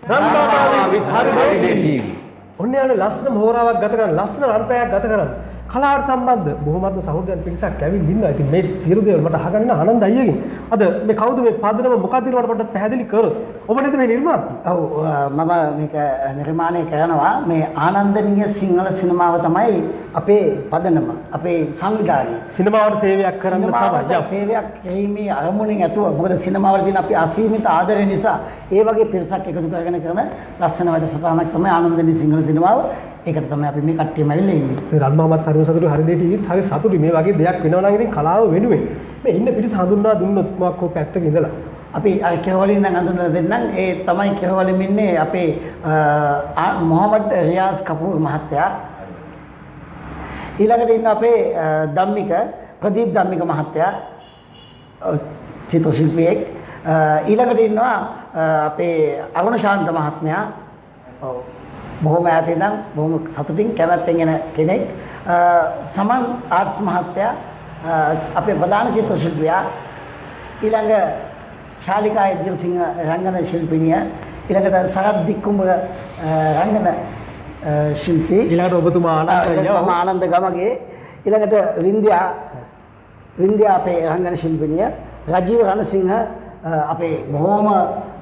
රන්මාතා with Holiday TV. ඔන්න යන ලස්සන හෝරාවක් ගත කරන ලස්සන රන්පෑයක් ගත කරන කලාවට සම්බන්ධ බොහොමත්ම සහෘදයන් පිරිසක් ඇවිත් ඉන්නවා. ඉතින් මේ සියලු දේවල් මට අහගන්න ආනන්ද අයියගෙන්. අද මේ කවුද මේ පදනම මොකක්ද කියලා පොඩ්ඩක් පැහැදිලි කරොත්. ඔබ නේද මේ නිර්මාතෘ? ඔව් මම මේක නිර්මාණය කරනවා. මේ ආනන්දනීය සිංහල සිනමාව තමයි අපේ පදනම. අපේ සංවිධානය. සිනමාවට සේවයක් කරන්න තමයි. සේවයක් කිරීමේ අරමුණෙන් ඇතුව මොකද සිනමාවල තියෙන අපි අසීමිත ආදරය නිසා ඒ වගේ පිරිසක් එකතු කරගෙන කරන ලස්සන වැඩසටහනක් තමයි ආනන්දනීය සිංහල සිනමාව. ඒකට තමයි අපි මේ කට්ටියම ඇවිල්ලා ඉන්නේ. මේ රන්මාමත් හරිම සතුටුයි Holiday TVත් හරි සතුටුයි මේ වගේ දෙයක් වෙනවා නම් ඉතින් කලාව වෙනුවෙන් මේ ඉන්න පිරිස හඳුන්වා දුන්නොත් මොකක් හෝ පැත්තක ඉඳලා අපි කෙරවලින් නම් හඳුන්වලා දෙන්නම්. ඒ තමයි කෙරවලින් ඉන්නේ අපේ මොහමඩ් රියාස් කපූර් මහත්තයා. ඊළඟට ඉන්න අපේ ධම්මික ප්‍රදීප් ධම්මික මහත්තයා චිත්‍ර ශිල්පියෙක්. ඊළඟට ඉන්නවා අපේ අරුණ ශාන්ත මහත්මයා. ඔව් බොහොම ඈත ඉඳන් බොහොම සතුටින් කැමැත්තෙන් එන කෙනෙක්. සමන් ආර්ට්ස් මහත්තයා අපේ ප්‍රධාන චිත්‍ර ශිල්පියා. ඊළඟ ශාලිකා ඉදිරිසිංහ රංගන ශිල්පිනිය. ඊළඟට සරත් දික්කුඹ රංගන ශිල්පී. ඊළඟට ඔබතුමා ආනන්ද ගමගේ. ඊළඟට වින්ද්‍යා අපේ රංගන ශිල්පිනිය. රජීව රණසිංහ අපේ බොහොම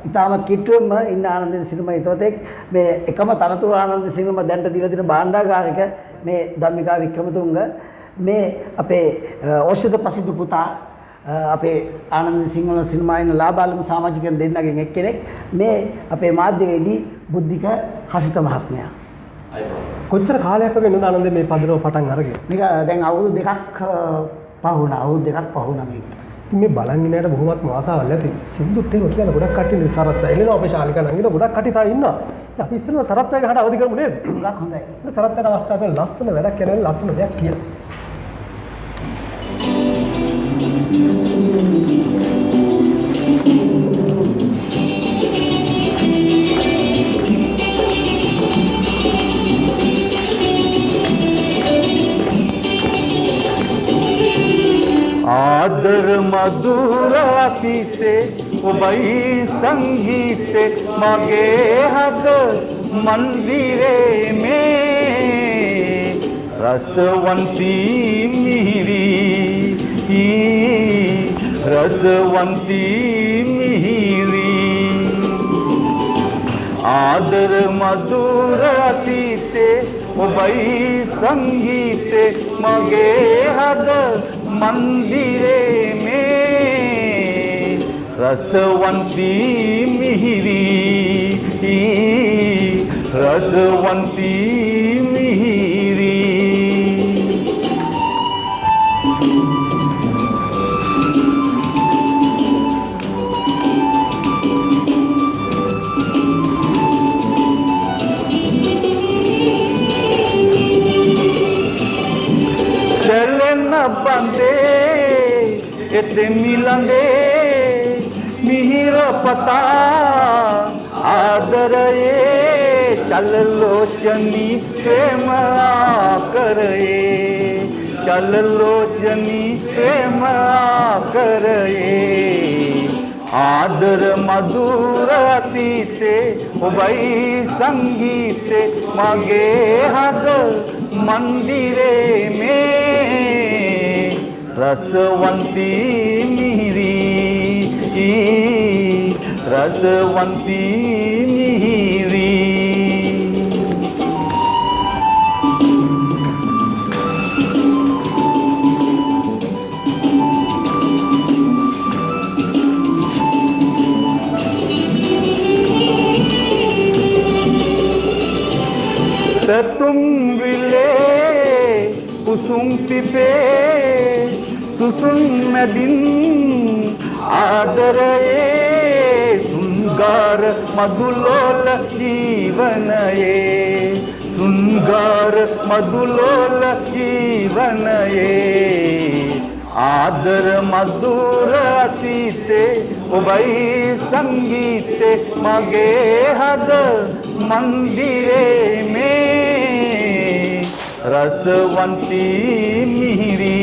ඉතාම කිට්ටුවෙන්ම ඉන්න ආනන්ද සිනමා හිතවතෙක්. මේ එකම තනතුර ආනන්ද සිනමා දැන්ට දීලා තියෙන භාණ්ඩාගාරික මේ ධම්මිකා වික්‍රමතුංග. මේ අපේ ඖෂධ ප්‍රසිද්ධ පුතා අපේ ආනන්ද සිංහල සිනමාවේ ලාබාලම සමාජිකයන් දෙන්නගෙන් එක්කෙනෙක්. මේ අපේ මාධ්‍යවේදී බුද්ධික හසිත මහත්මයා. කොච්චර කාලයක් වගේ නේද ආනන්ද මේ පදනම පටන් අරගෙන? මේක දැන් අවුරුදු දෙකක් පහ වුණා මේක. මේ බලන් ඉන්නයට බොහොමත්ම ආසාවල් ඇති. සින්දුත් ඒක කියලා ගොඩක් කට්ටිය ඉන්නේ සරත් ඇවිල්ලා අපේ ශාලිකා නංගින ගොඩක් කට්ටිය තාම ඉන්නවා. ඉතින් අපි ඉස්සෙල්ලා සරත් අයගේ හඬ අවදි කරමු නේද? ගොඩක් හොඳයි. සරත් අයගේ අවස්ථාවක ලස්සන වැඩක් කරනවා ලස්සන දෙයක් කියලා. आदर मधुर अतिसे उबई संगीते मगे हद मंदिरे में रसवंती मिहिरी आदर मधुर अतिसे उबई संगीते मगे हद मंदिरे में रसवंती मिहिरी चलन बंदे एते मिलंदे मिहिर पता आदर ये चल लोचनी प्रेम करे चल लोचनी प्रेम करे आदर मधुर अतीते उबई संगीते मगे हद मंदिरे में रसवंती मिहिरी तुम विले कुसुम पिपे सुसुम में दिन आदर ये सुंगार मधुलोल जीवन ये सुंगार मधुलोल जीवन ये आदर मधुर अतीते उबई संगीते मगे हद मंदिरे में रसवंती मिहिरी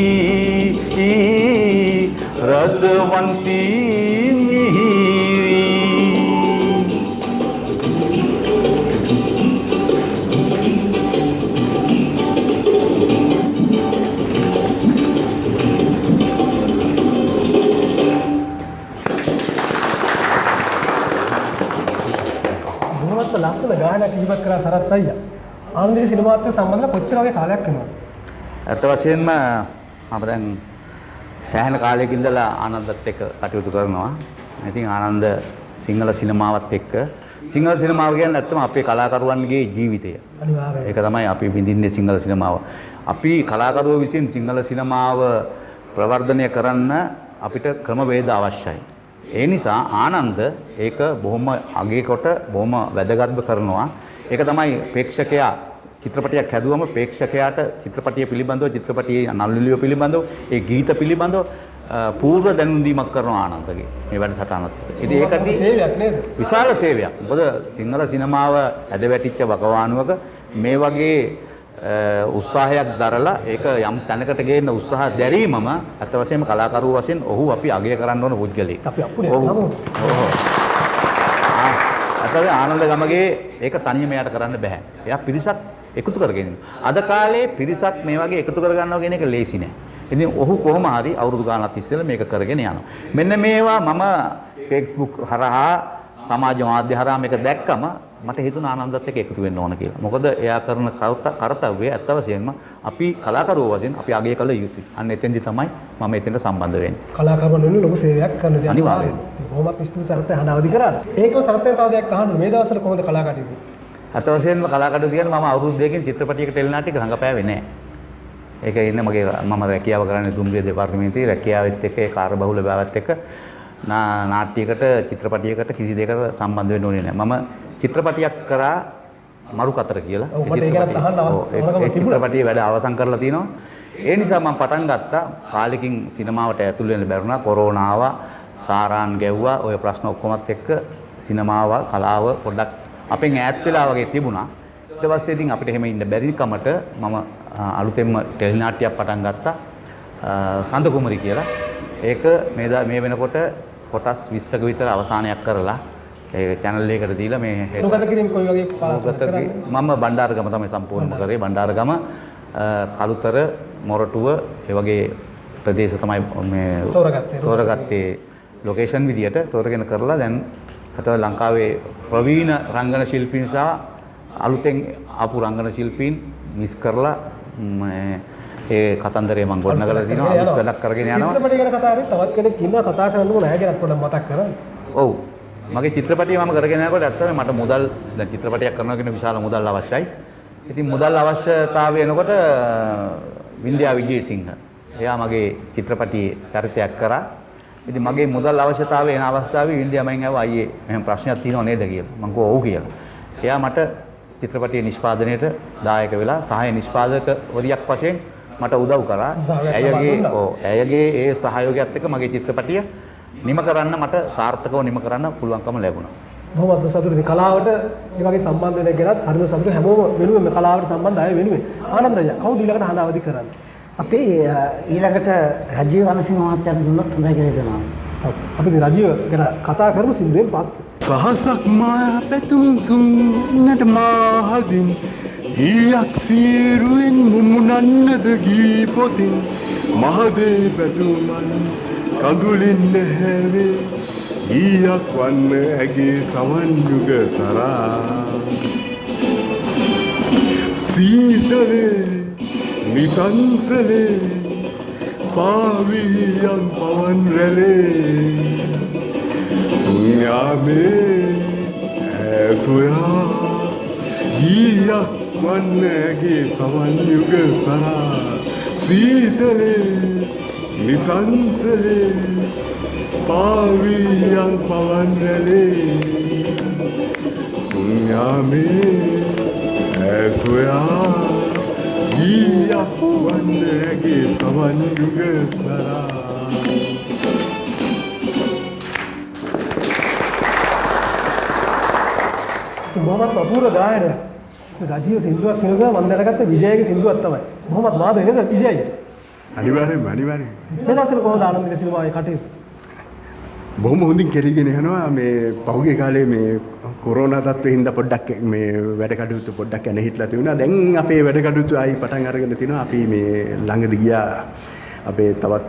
බොහොමත් ලස්සන ගායනයක් ඉදිරිපත් කරා සරත් අයියා. ආනන්දගේ සිනමාවත් එක්ක සම්බන්ධලා කොච්චර වගේ කාලයක් වෙනවද? ඇත්ත වශයෙන්ම මම දැන් සෑහෙන කාලයක ඉඳලා ආනන්දත් එක්ක කටයුතු කරනවා. ඉතින් ආනන්ද සිංහල සිනමාවත් එක්ක සිංහල සිනමාව කියන්නේ ඇත්තම අපේ කලාකරුවන්ගේ ජීවිතය. අනිවාර්යයෙන්. ඒක තමයි අපි විඳින්නේ සිංහල සිනමාව. අපි කලාකරුවෝ විසින් සිංහල සිනමාව ප්‍රවර්ධනය කරන්න අපිට ක්‍රමවේද අවශ්‍යයි. ඒ නිසා ආනන්ද ඒක බොහොම අගය කොට බොහොම වැදගත්ව කරනවා. ඒක තමයි ප්‍රේක්ෂකයා චිත්‍රපටයක් හැදුවම ප්‍රේක්ෂකයාට චිත්‍රපටිය පිළිබඳව චිත්‍රපටියේ නළුලිය පිළිබඳව ඒ ගීත පිළිබඳව පූර්ව දැනුම් දීමක් කරනවා ආනන්දගේ මේ වැඩසටහනත්. ඉතින් ඒකදී සේවයක් නේද? විශාල සේවයක්. මොකද සිංහල සිනමාව ඇද වැටිච්ච වකවානුවක මේ වගේ උත්සාහයක් දරලා ඒක යම් තැනකට ගේන්න උත්සාහ දැරීමම අත වශයෙන්ම කලාකරුවෝ වශයෙන් ඔහු අපි අගය කරන්න ඕන පුද්ගලෙක්. අපි අපුනේ ඔව්. නමු. අතේ ආනන්ද ගමගේ ඒක තනියම යට කරන්න බෑ. එයා පිරිසක් එකතු කරගෙන. අද කාලේ පිරිසක් මේ වගේ එකතු කර ගන්නවා කියන එක ලේසි නෑ. ඉතින් ඔහු කොහොම හරි අවුරුදු ගානක් ඉස්සෙල්ලා මේක කරගෙන යනවා. මෙන්න මේවා මම Facebook හරහා සමාජ මාධ්‍ය හරහා මේක දැක්කම මට හිතුණා ආනන්දත් එක්ක එකතු වෙන්න ඕන කියලා. මොකද එයා කරන කාර්යය ඇත්ත වශයෙන්ම අපි කලාකරුවෝ වශයෙන් අපි අගය කළ යුතුයි. අන්න එතෙන්දි තමයි මම එතෙන්ට සම්බන්ධ වෙන්නේ. කලාකරුවන් වෙනුවෙන් ලොකු සේවයක් කරන දේ අනිවාර්යයෙන්. බොහොමත් ස්තුතියි සරත් අහන්න අවදි කරා. ඒකෝ සරත්ෙන් තව දෙයක් අහන්න මේ දවස්වල කොහොමද කලාකටයුතු? ඇත්ත වශයෙන්ම කලාකටයුතු කියන්නේ මම අවුරුදු දෙකකින් චිත්‍රපටයක ටෙලිනාට්‍යයක රඟපෑවේ නැහැ. ඒක ඉන්නේ මගේ මම රැකියාව කරන්නේ දුම්රිය දෙපාර්තමේන්තුවේ රැකියාවෙත් එක්ක ඒ කාර්යබහුල බවත් එක්ක නාට්‍යයකට චිත්‍රපටයකට කිසි දෙයකට සම්බන්ධ වෙන්න ඕනේ නැහැ. මම චිත්‍රපටයක් කරා මරුකතර කියලා. ඒ චිත්‍රපටියේ වැඩ අවසන් කරලා තිනවා. ඒ නිසා මම පටන් ගත්තා කාලෙකින් සිනමාවට ඇතුල් වෙන්න බැරුණා. කොරෝනා ආවා, සාරාන් ගැව්වා. ওই ප්‍රශ්න ඔක්කොමත් එක්ක සිනමාව කලාව පොඩ්ඩක් අපෙන් ඈත් වෙලා වගේ තිබුණා. ඊට පස්සේ ඉතින් අපිට එහෙම ඉන්න බැරි කමට මම අලුතෙන්ම ටෙලිනාට්‍යයක් පටන් ගත්තා. සඳ කුමරි කියලා. ඒක මේ වෙනකොට කොටස් 20ක විතර අවසානයක් කරලා ඒ channel එකකට දීලා මේ මොකද කිරීම කොයි වගේ පාලනයක් කරන්නේ? මම බණ්ඩාරගම තමයි සම්පූර්ණම කරේ. බණ්ඩාරගම කලුතර මොරටුව ඒ වගේ ප්‍රදේශ තමයි මේ තෝරගත්තේ ලොකේෂන් විදියට තෝරගෙන කරලා දැන් අතව ලංකාවේ ප්‍රවීණ රංගන ශිල්පීන් සහ අලුතෙන් ආපු රංගන ශිල්පීන් මිස් කරලා ඒ කතන්දරේ මම ගොඩනගලා දිනවා අලුත් වැඩක් කරගෙන යනවා. චිත්‍රපටය ගැන කතා කරේ තවත් කෙනෙක් ඉන්නවා කතා කරන්න ඕන නැහැ කියලා පොඩ්ඩක් මතක් කරන්න. ඔව්. මගේ චිත්‍රපටිය මම කරගෙන යනකොට ඇත්තටම මට මුදල් දැන් චිත්‍රපටයක් කරනවා කියන විශාල මුදල් අවශ්‍යයි. ඉතින් මුදල් අවශ්‍යතාවය එනකොට වින්ද්‍යා විජේසිංහ එයා මගේ චිත්‍රපටියේ චරිතයක් කරා. ඉතින් මගේ මුදල් අවශ්‍යතාවය එන අවස්ථාවේ වින්ද්‍යා මගෙන් ඇහුවා අයියේ මෙහෙම ප්‍රශ්නයක් තියෙනව නේද කියලා. මම කිව්වා ඔව් කියලා. එයා මට චිත්‍රපටියේ නිෂ්පාදනයට දායක වෙලා සහාය නිෂ්පාදකවරියක් වශයෙන් මට උදව් කරා. ඇයගේ ඒ සහයෝගයත් එක්ක මගේ චිත්‍රපටිය නිම කරන්න මට සාර්ථකව නිම කරන්න පුළුවන්කම ලැබුණා. බොහොමත් සතුටුයි කලාවට මේ වගේ සම්බන්ධ වෙන එකත් හරිම සතුටුයි හැමෝම වෙනුවෙන් මේ කලාවට සම්බන්ධ අය වෙනුවෙන්. ආනන්ද අයියා කවුද ඊළඟට අහන්න අවදි කරන්නේ? අපි ඊළඟට රජීව රණසිංහ මහත්තයාට දුන්නොත් හොඳයි කියලා හිතනවා. අපි රජීව ගැන කතා කරමු සින්දුවෙන් පස්සේ. සහසක් මා පැතුම් සුන්නට මාහදින් ගීයක් සීරුවෙන් මුමුණන්නද ගී පොතින් මහදේ පැතුමන් කඳුලින් නැහැවේ ගීයක් වන්න ඇගේ සවන් යුග තරා සීතලේ නිසංසලේ පාවියන් පවන් රැලේ යාමේ ඇසොයා ගීයක් වන්න ඇගේ සවන් යුග සරා සීතලේ නිසංසලේ පාවියන් පවන් රැලේ යාමේ ඇසොයා ගීයක් වන්න ඇගේ සවන් යුග සරා බොහොමත් අපූර්ව ගායනයක්. රජීව සින්දුවක් කියනවා මම දැනගත්ත විජයගේ සින්දුවක් තමයි. බොහොමත් මාදේ නේද විජය? අනිවාර්යෙන්ම මේ දවස්වල කොහොමද ආනන්දගේ සිනමාවේ කටයුතු? බොහොම හොඳින් කෙරීගෙන යනවා. මේ පහුගිය කාලේ මේ කොරෝනා තත්ත්වෙ හින්දා පොඩ්ඩක් මේ වැඩ කටයුතු පොඩ්ඩක් එන හිටලා තිබුණා. දැන් අපේ වැඩ කටයුතු ආයි පටන් අරගෙන තිනවා. අපි මේ ළඟදී ගියා අපේ තවත්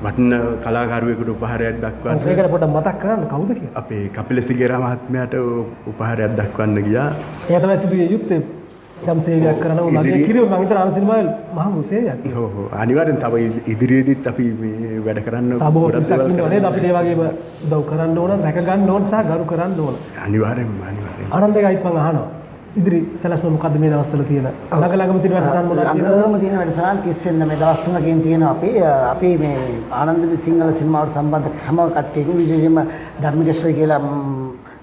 වටින කලාකරුවෙකුට උපහාරයක් දක්වන්න ඒකට පොඩ්ඩක් මතක් කරන්න කවුද කියලා. අපේ කපිල සිගේරා මහත්මයාට උපහාරයක් දක්වන්න ගියා. එයා තමයි සිදුවේ යුත්තේ යම් සේවයක් කරන උනාගේ කිරියෝ මම හිතන අර සිනමාවේ මහඟු සේවයක්. ඔව් ඔව් අනිවාර්යෙන් තව ඉදිරියේදීත් අපි මේ වැඩ කරන්න බොහෝ පිටක් ඉන්නවා නේද අපිට ඒ වගේම උදව් කරන්න ඕන රැක ගන්න ඕන සහ ගරු කරන්න ඕන. අනිවාර්යෙන්ම ආනන්දගයිත් මම අහනවා ඉදිරි සැලැස්ම මොකද්ද මේ දවස්වල තියෙන ළඟ තියෙන වැඩසටහන් මොනවද ළඟම තියෙන වැඩසටහන් 30 වෙනිදා මේ දවස් තුනකින් තියෙනවා අපි මේ ආනන්ද සිංහල සිනමාවට සම්බන්ධ හැම කට්ටියකම විශේෂයෙන්ම ධර්මිකශ්‍රී කියලා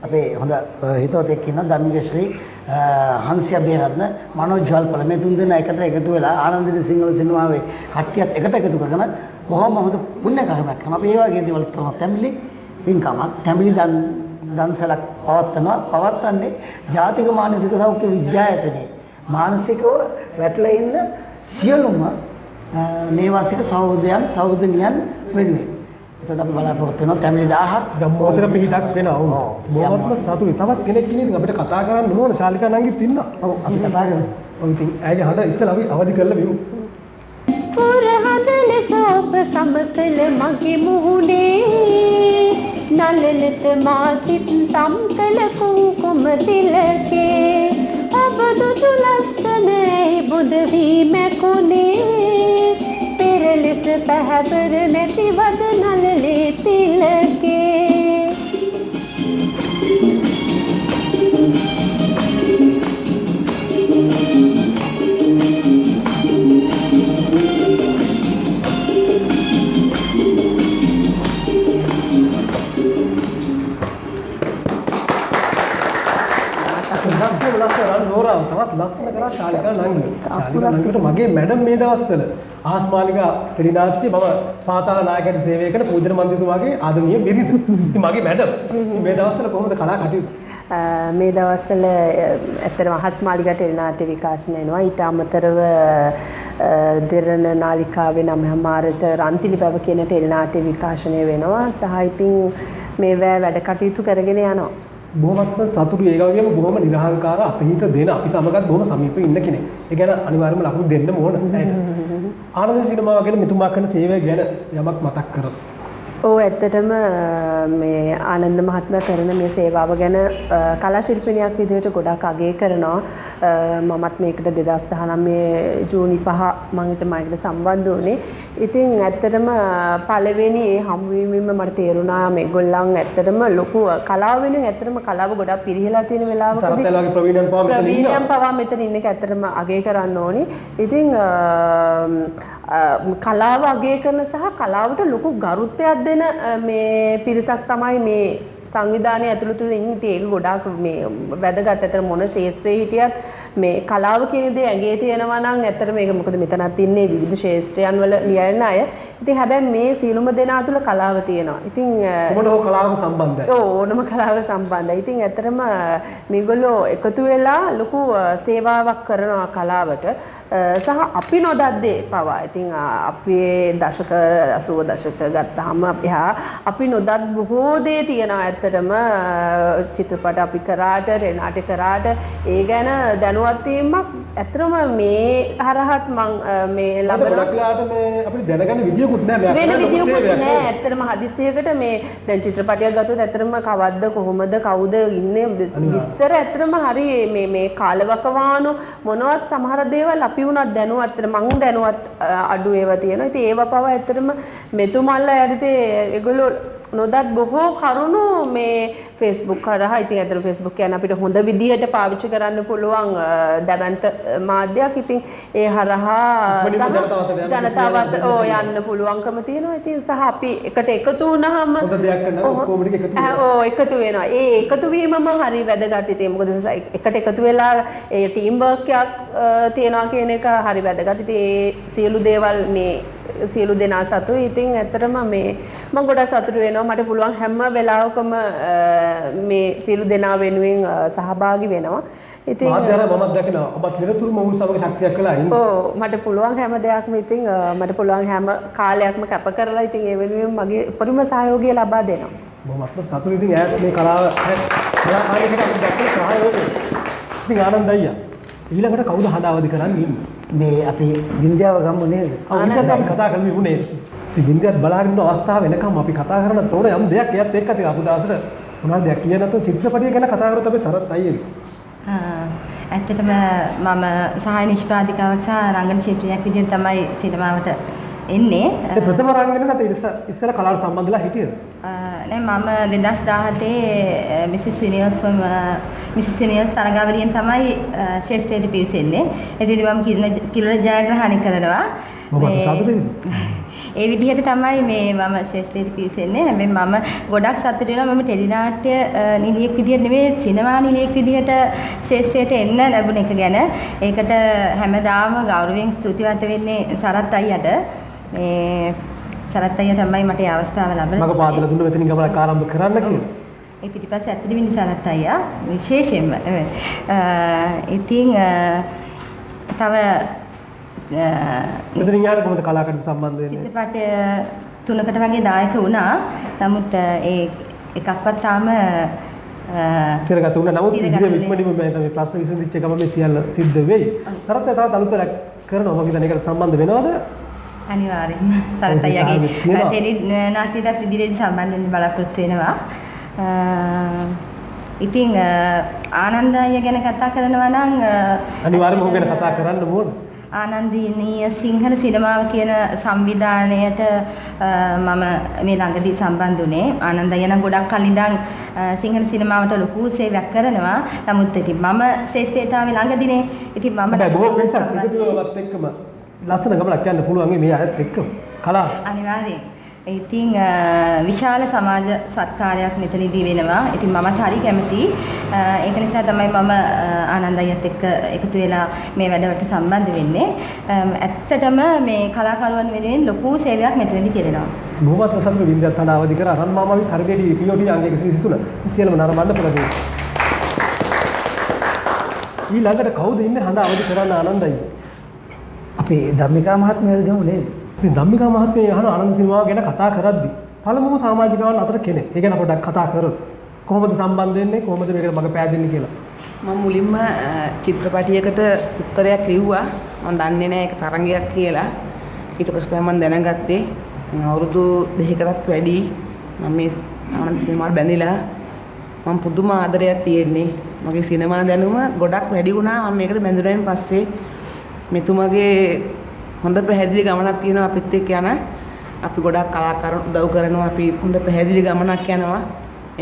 අපේ හොඳ හිතවතෙක් ඉන්නවා ධර්මිකශ්‍රී හංසිය බේරත්න මනෝජ් වල්පල මේ තුන් දෙනා එකට එකතු වෙලා ආනන්ද සිංහල සිනමාවේ කට්ටියත් එකට එකතු කරගෙන බොහොම හොඳ පුණ්‍ය කර්මයක් කරනවා. අපි ඒ වගේ දේවල් කරනවා. ෆැමිලි පින්කමක් ෆැමිලි දන්සලක් පවත්වන්නේ ජාතික මානසික සෞඛ්‍ය විද්‍යායතනයේ මානසිකව වැටලා ඉන්න සියලුම නේවාසික සහෝදරයන් වෙනුවෙන්. එතකොට අපි බලාපොරොත්තු වෙනවා ෆැමිලි 1000ක් ගම්මෝතර පිහිටක් වෙනවා. බොහොමත්ම සතුටුයි. තවත් කෙනෙක් ඉන්නේ අපිට කතා කරන්න ඕන ශාලිකා නංගිත් ඉන්නවා. ඔව් අපි කතා කරමු. ඔව් ඉතින් ඇයිගේ හද ඉස්සලා අපි අවදි කරලා බිමු. පුරහදල සෝප සමතල මගේ මුහුණේ නලලත මාසිත සම්තල කුකුම තිලකේ ඔබ දුටු ලස්සනයි බුද වී මැකුණේ පෙරලෙස පැහැපර නැති වද නලලේ තිලකේ ලස්සන නෝරා තවත් ලස්සන කරා ශාලිකා නංගි. ශාලිකා නංගිට මගේ මැඩම් මේ දවස්වල ආස්මාලිකා ටෙලිනාට්‍ය මම පාතාල නායකයට සේවය කරන පූජන මන්දිරතුමාගේ ආදරණීය බිරිඳ. ඉතින් මගේ මැඩම් මේ දවස්වල කොහොමද කලා කටයුතු? මේ දවස්වල ඇත්තටම ආස්මාලිකා ටෙලිනාට්‍ය විකාශන වෙනවා. ඊට අමතරව දෙරණ නාලිකාවේ 9 මාරට රන්තිලි පැව කියන ටෙලිනාට්‍ය විකාශනය වෙනවා. සහ ඉතින් මේවා වැඩ කටයුතු කරගෙන යනවා. බොහොමත්ම සතුටුයි. ඒ වගේම බොහොම නිර්හංකාර අපහිත දෙන අපි සමගත් බොහොම සමීපව ඉන්න කෙනෙක්. ඒ ගැන අනිවාර්යයෙන්ම ලකුණු දෙන්න ඕන. ආනන්ද සිනමාව ගැන මෙතුමා කරන සේවය ගැන යමක් මතක් කරොත්. ඔව් ඇත්තටම මේ ආනන්ද මහත්මයා කරන මේ සේවාව ගැන කලා ශිල්පිනියක් විදිහට ගොඩක් අගය කරනවා. මමත් මේකට 2019 ජූනි 5 මම හිතේ මයිකට සම්බන්ධ වුණේ. ඉතින් ඇත්තටම පළවෙනි ඒ හමුවීමෙම මට තේරුණා මේගොල්ලන් ඇත්තටම ලොකු කලාව වෙනුවෙන් ඇත්තටම කලාව ගොඩක් පිරිහිලා තියෙන වෙලාවකදී සරතල වගේ ප්‍රවීණයන් පවා මෙතන ඉන්න එක ඇත්තටම අගය කරන්න ඕනි. ඉතින් කලාව අගය කරන සහ කලාවට ලොකු ගරුත්වයක් දෙන මේ පිරිසක් තමයි මේ සංවිධානය ඇතුළත ඉන්නේ. ඉතින් ඒක ගොඩාක් මේ වැදගත්. ඇත්තට මොන ශාස්ත්‍රයේ හිටියත් මේ කලාව කියන දේ ඇඟේ තියෙනවා නම් ඇත්තට මේක මොකද මෙතනත් ඉන්නේ විවිධ ශාස්ත්‍රයන් වල ලියන අය. ඉතින් හැබැයි මේ සීලුම දෙනා තුළ කලාව තියෙනවා. ඉතින් කොහොමද ඔය කලාව සම්බන්ධයි? ඔව් ඕනම කලාව සම්බන්ධයි. ඉතින් ඇත්තටම මේගොල්ලෝ එකතු වෙලා ලොකු සේවාවක් කරනවා කලාවට. සහ අපි නොදත් දේ පවා. ඉතින් අපේ දශක 80 දශක ගත්තාම අපි නොදත් බොහෝ දේ තියෙනවා. ඇත්තටම චිත්‍රපට අපි කරාට නාට්‍ය කරාට ඒ ගැන දැනුවත් වීමක් ඇත්තටම මේ හරහත් මම මේ ලබන ගොඩක්ලාට මේ අපිට දැනගන්න විදියකුත් නැහැ. වෙන විදියකුත් නැහැ. ඇත්තටම හදිසියකට මේ දැන් චිත්‍රපටයක් ගත්තොත් ඇත්තටම කවද්ද කොහොමද කවුද ඉන්නේ විස්තර ඇත්තටම හරි මේ කාලවකවානු මොනවත් සමහර දේවල් අපි වුණත් දැනුවත් මං දැනුවත් අඩු ඒවා තියෙනවා. ඉතින් ඒව පවා ඇත්තටම මෙතුමල්ලා යටතේ ඒගොල්ලෝ නොදත් බොහෝ කරුණු මේ Facebook කරා. ඉතින් ඇත්තට Facebook කියන්නේ අපිට හොඳ විදිහට පාවිච්චි කරන්න පුළුවන් දැවැන්ත මාධ්‍යයක්. ඉතින් ඒ හරහා ජනතාවට යන්න පුළුවන්කම තියෙනවා. ඉතින් සහ අපි එකට එකතු වුණාම හොඳ දෙයක් කරනවා කොහොමද එකතු වෙනවා. ඒ එකතු වීමම හරි වැදගත්. ඉතින් මොකද එකට එකතු වෙලා ඒ ටීම් වර්ක් එකක් තියනවා කියන එක හරි වැදගත්. ඉතින් ඒ සියලු දේවල් මේ සියලු දෙනා සතුයි. ඉතින් ඇත්තටම මේ මම ගොඩක් සතුටු වෙනවා. මට පුළුවන් හැම වෙලාවකම මේ සියලු දෙනා වෙනුවෙන් සහභාගී වෙනවා. ඉතින් මාධ්‍යවල මමත් දැකලා ඔබත් නිරතුරුවම ඔවුන් සමග ශක්තියක් කළා ඉන්නේ. ඔව් මට පුළුවන් හැම දෙයක්ම ඉතින් මට පුළුවන් හැම කාලයක්ම කැප කරලා ඉතින් ඒ වෙනුවෙන් මගේ උපරිම සහයෝගය ලබා දෙනවා. බොහොමත්ම සතුටුයි. ඉතින් ඈත් මේ කලාකාරයෙක් අපි දැක්කේ සහයෝගය. ඉතින් ආනන්ද අයියා ඊළඟට කවුද හදාවදි කරන්නේ ඉන්නේ? මේ අපි වින්ද්‍යාව ගමු නේද? ආනන්ද අපි කතා කරමු නේද? ඉතින් වින්දියත් බලාගෙන ඉන්න අවස්ථාව වෙනකම් අපි කතා කරන්න තෝරන යම් දෙයක් එයත් එක්ක අපි ආපු දවසට මොනවද දෙයක් කියන්නේ නැත්නම් චිත්‍රපටිය ගැන කතා කරොත් අපි සරත් අයියේ. ඇත්තටම මම සහාය නිෂ්පාදිකාවක් සහ රංගන ශිල්පිනියක් විදිහට තමයි සිනමාවට එන්නේ. ඒ ප්‍රථම රංගනේ නැත්නම් ඉස්සර කලාවට සම්බන්ධලා හිටියද? නෑ මම 2017 මිසිස් යුනිවර්ස් තරගාවලියෙන් තමයි ශ්‍රේෂ්ඨයට පිවිසෙන්නේ. එතෙදි මම කිරුළ ජයග්‍රහණය කරනවා. ඒ විදිහට තමයි මම ශ්‍රේෂ්ඨයට පිවිසෙන්නේ. හැබැයි මම ගොඩක් සතුටු වෙනවා මම ටෙලිනාට්‍ය නිලියෙක් විදිහට නෙමෙයි සිනමා නිලියෙක් විදිහට ශ්‍රේෂ්ඨයට එන්න ලැබුණ එක ගැන. ඒකට හැමදාම ගෞරවයෙන් ස්තුතිවන්ත වෙන්නේ සරත් අයියට. සරත් අයියා තමයි මට මේ අවස්ථාව ලැබුණේ. මම පාදලා දුන්න මෙතනින් ගමනක් ආරම්භ කරන්න කියලා. ඒ පිටිපස්සේ ඇත්තටම ඉන්නේ සරත් අයියා විශේෂයෙන්ම. ඉතින් තව මෙතනින් යාර කොහොමද කලාකරට සම්බන්ධ වෙන්නේ? චිත්‍රපට 3කට වගේ දායක වුණා. නමුත් ඒ එකක්වත් තාම තිරගත වුණා. නමුත් ඉතින් විශ්මණිම මම තමයි ප්‍රශ්න විසඳිච්ච ගම මේ සියල්ල සිද්ධ වෙයි. සරත් අයියා තවත් අලුතක් කරනවා. මම හිතන්නේ ඒකට සම්බන්ධ වෙනවද? අනිවාර්යෙන්ම සරත් අයියාගේ ටෙලි නාට්‍යයකට ඉදිරියට සම්බන්ධ වෙන්න බලාපොරොත්තු වෙනවා. ඉතින් ආනන්ද අයියා ගැන කතා කරනවා නම් අනිවාර්යයෙන්ම ඔහු ගැන කතා කරන්න ඕන. ආනන්දීනීය සිංහල සිනමාව කියන සංවිධානයට මම මේ ළඟදී සම්බන්ධ වුණේ. ආනන්ද අයියා නම් ගොඩක් කලින් ඉඳන් සිංහල සිනමාවට ලොකු සේවයක් කරනවා. නමුත් ඉතින් මම ශ්‍රේෂ්ඨතාවයේ ළඟදීනේ. ඉතින් මම බොහෝ වෙනසක් එකතුවවත් එක්කම ලස්සන ගමනක් යන්න පුළුවන් මේ අයත් එක්කම කලාව. අනිවාර්යයෙන්. ඉතින් විශාල සමාජ සත්කාරයක් මෙතනදී වෙනවා. ඉතින් මමත් හරි කැමතියි. ඒක නිසා තමයි මම ආනන්ද අයියත් එක්ක එකතු වෙලා මේ වැඩවලට සම්බන්ධ වෙන්නේ. ඇත්තටම මේ කලාකරුවන් වෙනුවෙන් ලොකු සේවයක් මෙතනදී කෙරෙනවා. බොහොමත් සතුටු වින්දත් තන අවදි කර අරන් මාමාවි හරියට POD අංගයක 123 සියලුම නරඹන්න පුළුවන්. ඊළඟට කවුද ඉන්නේ හඳ අවදි කරන්න ආනන්ද අයියා? අපේ ධම්මිකා මහත්මියට දෙමු නේද? ඉතින් ධම්මිකා මහත්මිය අහන ආනන්ද සිනමාව ගැන කතා කරද්දි පළමුව සමාජිකයන් අතර කෙනෙක්. ඒ ගැන පොඩ්ඩක් කතා කරොත් කොහොමද සම්බන්ධ වෙන්නේ? කොහොමද මේකට මඟ පෑදෙන්නේ කියලා. මම මුලින්ම චිත්‍රපටයකට උත්තරයක් ලිව්වා. මම දන්නේ නැහැ ඒක තරංගයක් කියලා. ඊට පස්සේ මම දැනගත්තේ අවුරුදු 2කටත් වැඩි මම මේ ආනන්ද සිනමාවට බැඳිලා මම පුදුම ආදරයක් තියෙන්නේ. මගේ සිනමා දැනුම ගොඩක් වැඩි වුණා මම මේකට බැඳුනයින් පස්සේ. මෙතුමගේ හොඳ පැහැදිලි ගමනක් තියෙනවා අපිත් එක්ක යන. අපි ගොඩක් කලාකාරයන් උදව් කරනවා. අපි හොඳ පැහැදිලි ගමනක් යනවා.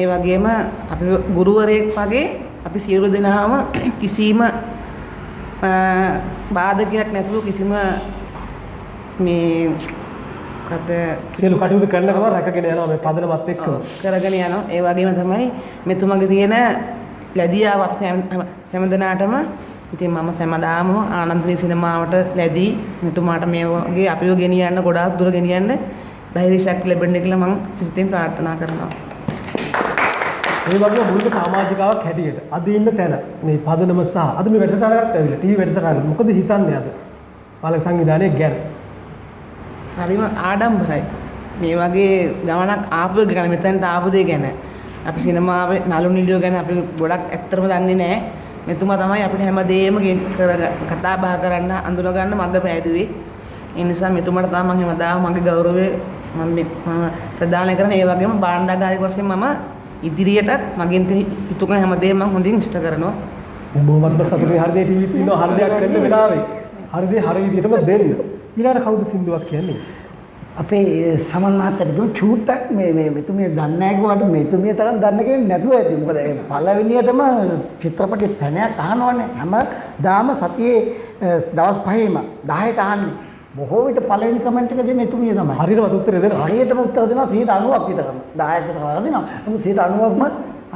ඒ වගේම අපි ගුරුවරයෙක් වගේ අපි සියලු දෙනාම කිසිම බාධකයක් නැතුව කිසිම මේ සියලු කටයුතු කරනවා රැකගෙන යනවා මේ පදනමත් එක්ක කරගෙන යනවා. ඒ වගේම තමයි මෙතුමගේ තියෙන ලැබියාව අපි හැම දෙනාටම ඉතින් මම සෑමදාම ආනන්දනී සිනමාවට ලැබී මෙතුමාට මේ වගේ අපිව ගෙනියන්න ගොඩාක් දුර ගෙනියන්න ධෛර්ය ශක්තිය ලැබෙන්න කියලා මම සිතින් ප්‍රාර්ථනා කරනවා. මේ වගේ මුලික සමාජිකාවක් හැටියට අද ඉන්න තැන මේ පදනම සහ අද මේ වැඩසටහනකට ඇවිල්ලා ටීවී වැඩසටහන මොකද හිතන්නේ අද පාලක සංවිධානයේ ගැන? හරිම ආඩම්බරයි. මේ වගේ ගමනක් ආපු ගැන මෙතනට ආපු දේ ගැන අපි සිනමාවේ නළු නිළියෝ ගැන අපි ගොඩක් ඇත්තටම දන්නේ නැහැ. මෙතුමා තමයි අපිට හැමදේම කතා බහ කරන්න අඳුර ගන්න මඟ පෑදුවේ. ඒ නිසා මෙතුමාට තමයි මම හැමදාම මගේ ගෞරවය මම ප්‍රදානය කරන. ඒ වගේම භාණ්ඩාගාරික වශයෙන් මම ඉදිරියටත් මගෙන් යුතුයකම් හැමදේම මම හොඳින් ඉෂ්ට කරනවා. බොහොමත්ම සතුටුයි හරියට ටීවී ඉන්න හරියක් කරන්න වෙලාවේ. හරිද හරි විදිහටම දෙන්න. ඊළඟට කවුද සින්දුවක් කියන්නේ? අපේ සමන් මහත්තයාට කිව්ව චූට්ටක් මේ මෙතුමිය දන්නේ නැහැ කිව්වට මෙතුමිය තරම් දන්න කෙනෙක් නැතුව ඇති. මොකද පළවෙනියටම චිත්‍රපටි පැනයක් අහනවනේ. හැමදාම සතියේ දවස් 5ෙම 10ට අහන්නේ. බොහෝ විට පළවෙනි කමෙන්ට් එක දෙන්නේ එතුමිය තමයි. හරියටම උත්තර දෙනවා. හරියටම උත්තර දෙනවා 90ක් විතරම. 10ක් විතර වරදිනවා. නමුත් 90%ක්ම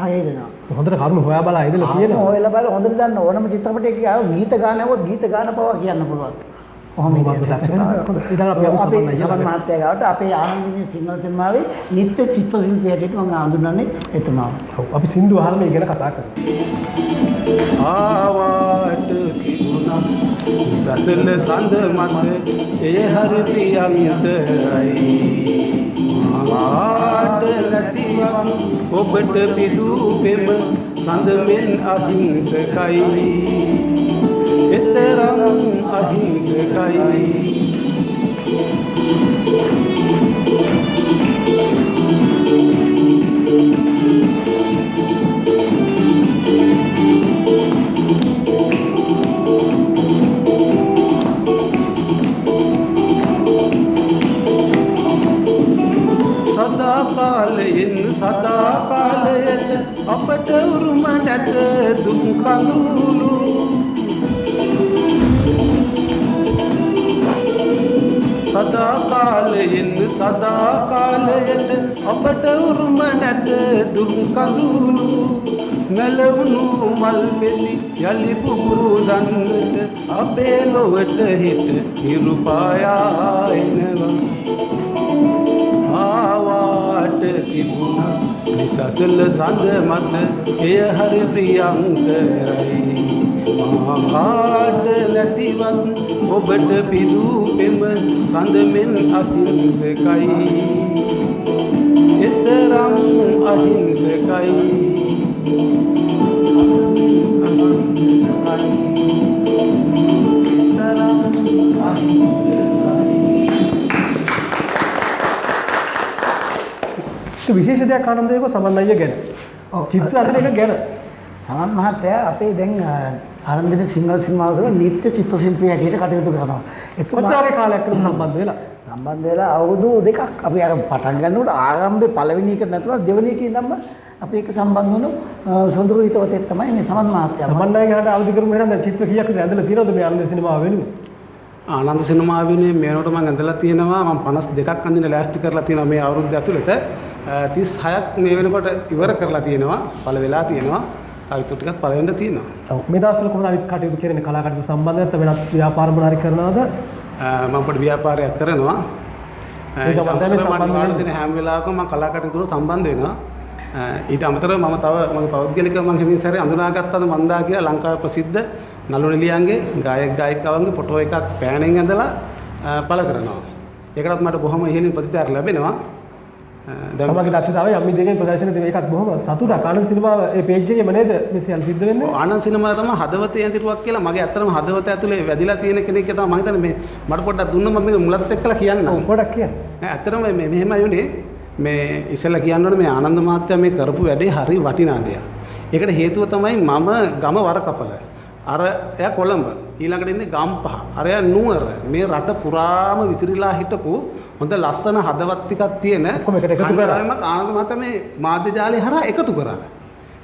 හරිය දෙනවා. හොඳට කරුණු හොයා බලලා ඉඳලා කියනවා. හොයලා බලලා හොඳට දන්න ඕනම චිත්‍රපටයක ගීත ගාන આવොත් ගීත ගාන බව කියන්න පුළුවන්. කොහොමද අපේ සමන් මහත්තයා ගාවට අපේ ආනන්දනී සිංහල සිනමාවේ නිත්‍ය චිත්‍ර ශිල්පියෙක් මම හඳුන්වන්නේ එතුමාව. ඔව් අපි සින්දු අහලා මේ ගැන කතා කරමු. ආවාට තිබුණා සසල සඳ මත ඒ හරි ප්‍රියන්තරයි ආවාට නැතිවම් ඔබට පිදු පෙම සඳ මෙන් අහිංසකයි එතරම් අහිංසකයි සදා කාලයෙන් සදා කාලයට අපට උරුම නැත දුක් කඳුළු සදා කාලයෙන් සදා කාලයට අපට උරුම නැත දුක් කඳුළු මැලවුණු මල් පෙති යලි පුබුදන්නට අපේ ලොවට හිට හිරු පායා එනවා ආවාට තිබුණා නිසසල සඳ මත එය හරි ප්‍රියංකරයි මහාකාට නැතිවත් ඔබට පිදූ පෙම සඳ මෙන් අහිංසකයි එතරම් අහිංසකයි විශේෂ දෙයක් ආනන්දයක සමන් අයිය ගැන. චිත්‍ර අතර එක ගැන. සමන් මහත්තයා අපේ දැන් ආනන්දේ සිංහල සිනමාව වල නිත්‍ය චිත්‍ර ශිල්පියෙක් හැටියට කටයුතු කරනවා. කොච්චර කාලයක් සම්බන්ධ වෙලා? සම්බන්ධ වෙලා අවුරුදු දෙකක් අපි අර පටන් ගන්නකොට ආරම්භයේ පළවෙනි එක නැතුව දෙවෙනි එකේ ඉඳන්ම අපි එක සම්බන්ධ වුණු සොඳුරු හිතවතෙක් තමයි මේ සමන් මහත්තයා. සමන් අයිය ගාට අවදි කරමු එහෙනම් දැන් චිත්‍ර කීයක් ඇඳලා තියෙනවද මේ ආනන්ද සිනමාව වෙනුවෙන්? ආනන්ද සිනමාව වෙනුවෙන් මේනොට මම ඇඳලා තියෙනවා මම 52ක් අඳින්න ලෑස්ති කරලා තියෙනවා මේ අවුරුද්ද ඇතුළත 36ක් මේ වෙනකොට ඉවර කරලා තියෙනවා පළ වෙලා තියෙනවා තව ටිකක් පළ වෙන්න තියෙනවා. ඔව් මේ දවස්වල කොහොමද අනිත් කටයුතු කරන්නේ කලා කටයුතු සම්බන්ධව වෙනත් ව්‍යාපාර මොනාරි කරනවද? මම පොඩි ව්‍යාපාරයක් කරනවා. ඒක සම්බන්ධ වෙන හැම වෙලාවකම මම කලා කටයුතු වලට සම්බන්ධ වෙනවා. ඊට අමතරව මම තව මගේ පෞද්ගලිකව මම හැමින් සැරේ අඳුනාගත්තද මන්දා කියලා ලංකාවේ ප්‍රසිද්ධ නළු නිලියන්ගේ ගායක ගායිකාවන්ගේ ෆොටෝ එකක් පෑනෙන් ඇඳලා පළ කරනවා. ඒකටත් මට බොහොම ඉහළින් ප්‍රතිචාර ලැබෙනවා. දැන් මගේ දක්ෂතාවය යම් දෙකකින් ප්‍රදර්ශන දෙන එකත් බොහොම සතුටක්. ආනන්ද සිනමාව ඒ පේජ් එකේම නේද මේ සියල්ල සිද්ධ වෙන්නේ? ආනන්ද සිනමාව තමයි හදවතේ ඇඳිරුවක් කියලා මගේ ඇත්තටම හදවත ඇතුලේ වැදිලා තියෙන කෙනෙක් තමයි මම හිතන්නේ මේ මට පොඩ්ඩක් දුන්න මම මේක මුලත් එක්කලා කියන්න. ඔව් පොඩ්ඩක් කියන්න. ඇත්තටම මේ මෙහෙමයි උනේ මේ ඉස්සෙල්ලා කියන්න ඕනේ මේ ආනන්ද මහත්තයා මේ කරපු වැඩේ හරි වටිනා දෙයක්. ඒකට හේතුව තමයි මම ගම වරකපල. අර එයා කොළඹ ඊළඟට ඉන්නේ ගම්පහ. අර එයා නුවර මේ රට පුරාම විසිරීලා හිටපු හොඳ ලස්සන හදවත් ටිකක් තියෙන කණ්ඩායමක් ආනන්ද මහත්තයා මේ මාධ්‍ය ජාලය හරහා එකතු කරා.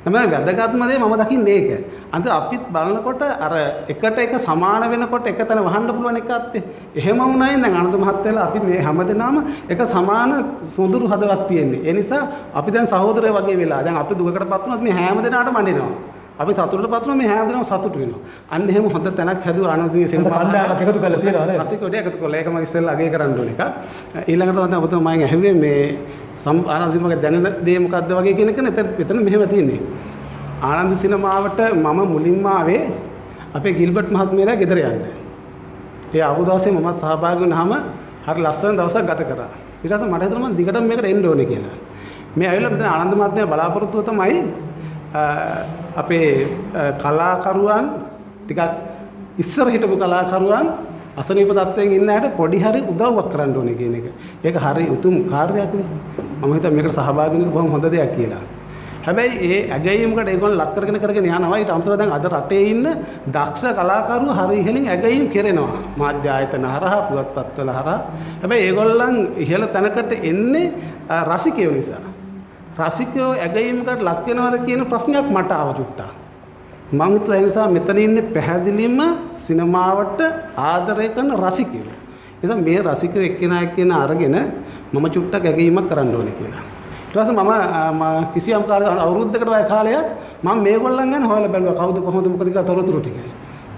තමයි වැදගත්ම දේ මම දකින්නේ ඒක. අන්ත අපිත් බලනකොට අර එකට එක සමාන වෙනකොට එකතන වහන්න පුළුවන් එකක් ඇත්තේ. එහෙම වුණයි දැන් ආනන්ද මහත්තයලා අපි මේ හැමදෙනාම එක සමාන සොඳුරු හදවත් තියෙන්නේ. ඒ නිසා අපි දැන් සහෝදරයෝ වගේ වෙලා දැන් අපි දුකකටපත් වුණත් මේ හැමදෙනාටම අඬනවා. අපි සතුටටපත් වුණා මේ හැමදෙනාම සතුට වෙනවා. අන්න එහෙම හොඳ තැනක් හැදුවා ආනන්දගේ සිනමා කණ්ඩායමක් එකතු කරලා තියෙනවා නේද? රසිකෝඩේ එකතු කරලා ඒක මම ඉස්සෙල්ලා අගය කරන්න ඕන එක. ඊළඟට තමයි ඔබතුමා මම ඇහුවේ මේ ආනන්ද සිනමාවේ දැනෙන දේ මොකද්ද වගේ කියන එක එතන මෙහෙම තියෙන්නේ. ආනන්ද සිනමාවට මම මුලින්ම ආවේ අපේ ගිල්බර්ට් මහත්මයාලා ගෙදර යන්න. ඒ ආපු දවසේ මමත් සහභාගී වුණාම හරි ලස්සන දවසක් ගත කරා. ඊට පස්සේ මට හිතුණා මම දිගටම මේකට එන්න ඕනේ කියලා. මේ ඇවිල්ලා දැන් ආනන්ද මහත්මයා බලාපොරොත්තුව තමයි අපේ කලාකරුවන් ටිකක් ඉස්සර හිටපු කලාකරුවන් අසනීප තත්ත්වයෙන් ඉන්න අයට පොඩි හරි උදව්වක් කරන්න ඕනේ කියන එක. ඒක හරි උතුම් කාර්යයක් නේ. මම හිතුවා මේකට සහභාගී වෙන්න බොහොම හොඳ දෙයක් කියලා. හැබැයි ඒ ඇගයීමකට ඒගොල්ලෝ ලක් කරගෙන යනවා. ඊට අමතරව දැන් අද රටේ ඉන්න දක්ෂ කලාකරුවෝ හරි ඉහළින් ඇගයීම් කරනවා. මාධ්‍ය ආයතන හරහා පුවත්පත්වල හරහා. හැබැයි ඒගොල්ලන් ඉහළ තැනකට එන්නේ රසිකයෝ නිසා. රසිකයෝ ඇගයීමකට ලක් වෙනවද කියන ප්‍රශ්නයක් මට ආව චුට්ටක්. මම හිතුවා ඒ නිසා මෙතන ඉන්නේ පැහැදිලිම සිනමාවට ආදරය කරන රසිකයෝ. එතන මේ රසිකයෝ එක්කෙනා අරගෙන මම චුට්ටක් ඇගයීමක් කරන්න ඕනේ කියලා. ඊට පස්සේ මම කිසියම් අවුරුද්දකට වගේ කාලයක් මම මේගොල්ලන් ගැන හොයලා බැලුවා කවුද කොහොමද මොකද කියලා තොරතුරු ටික.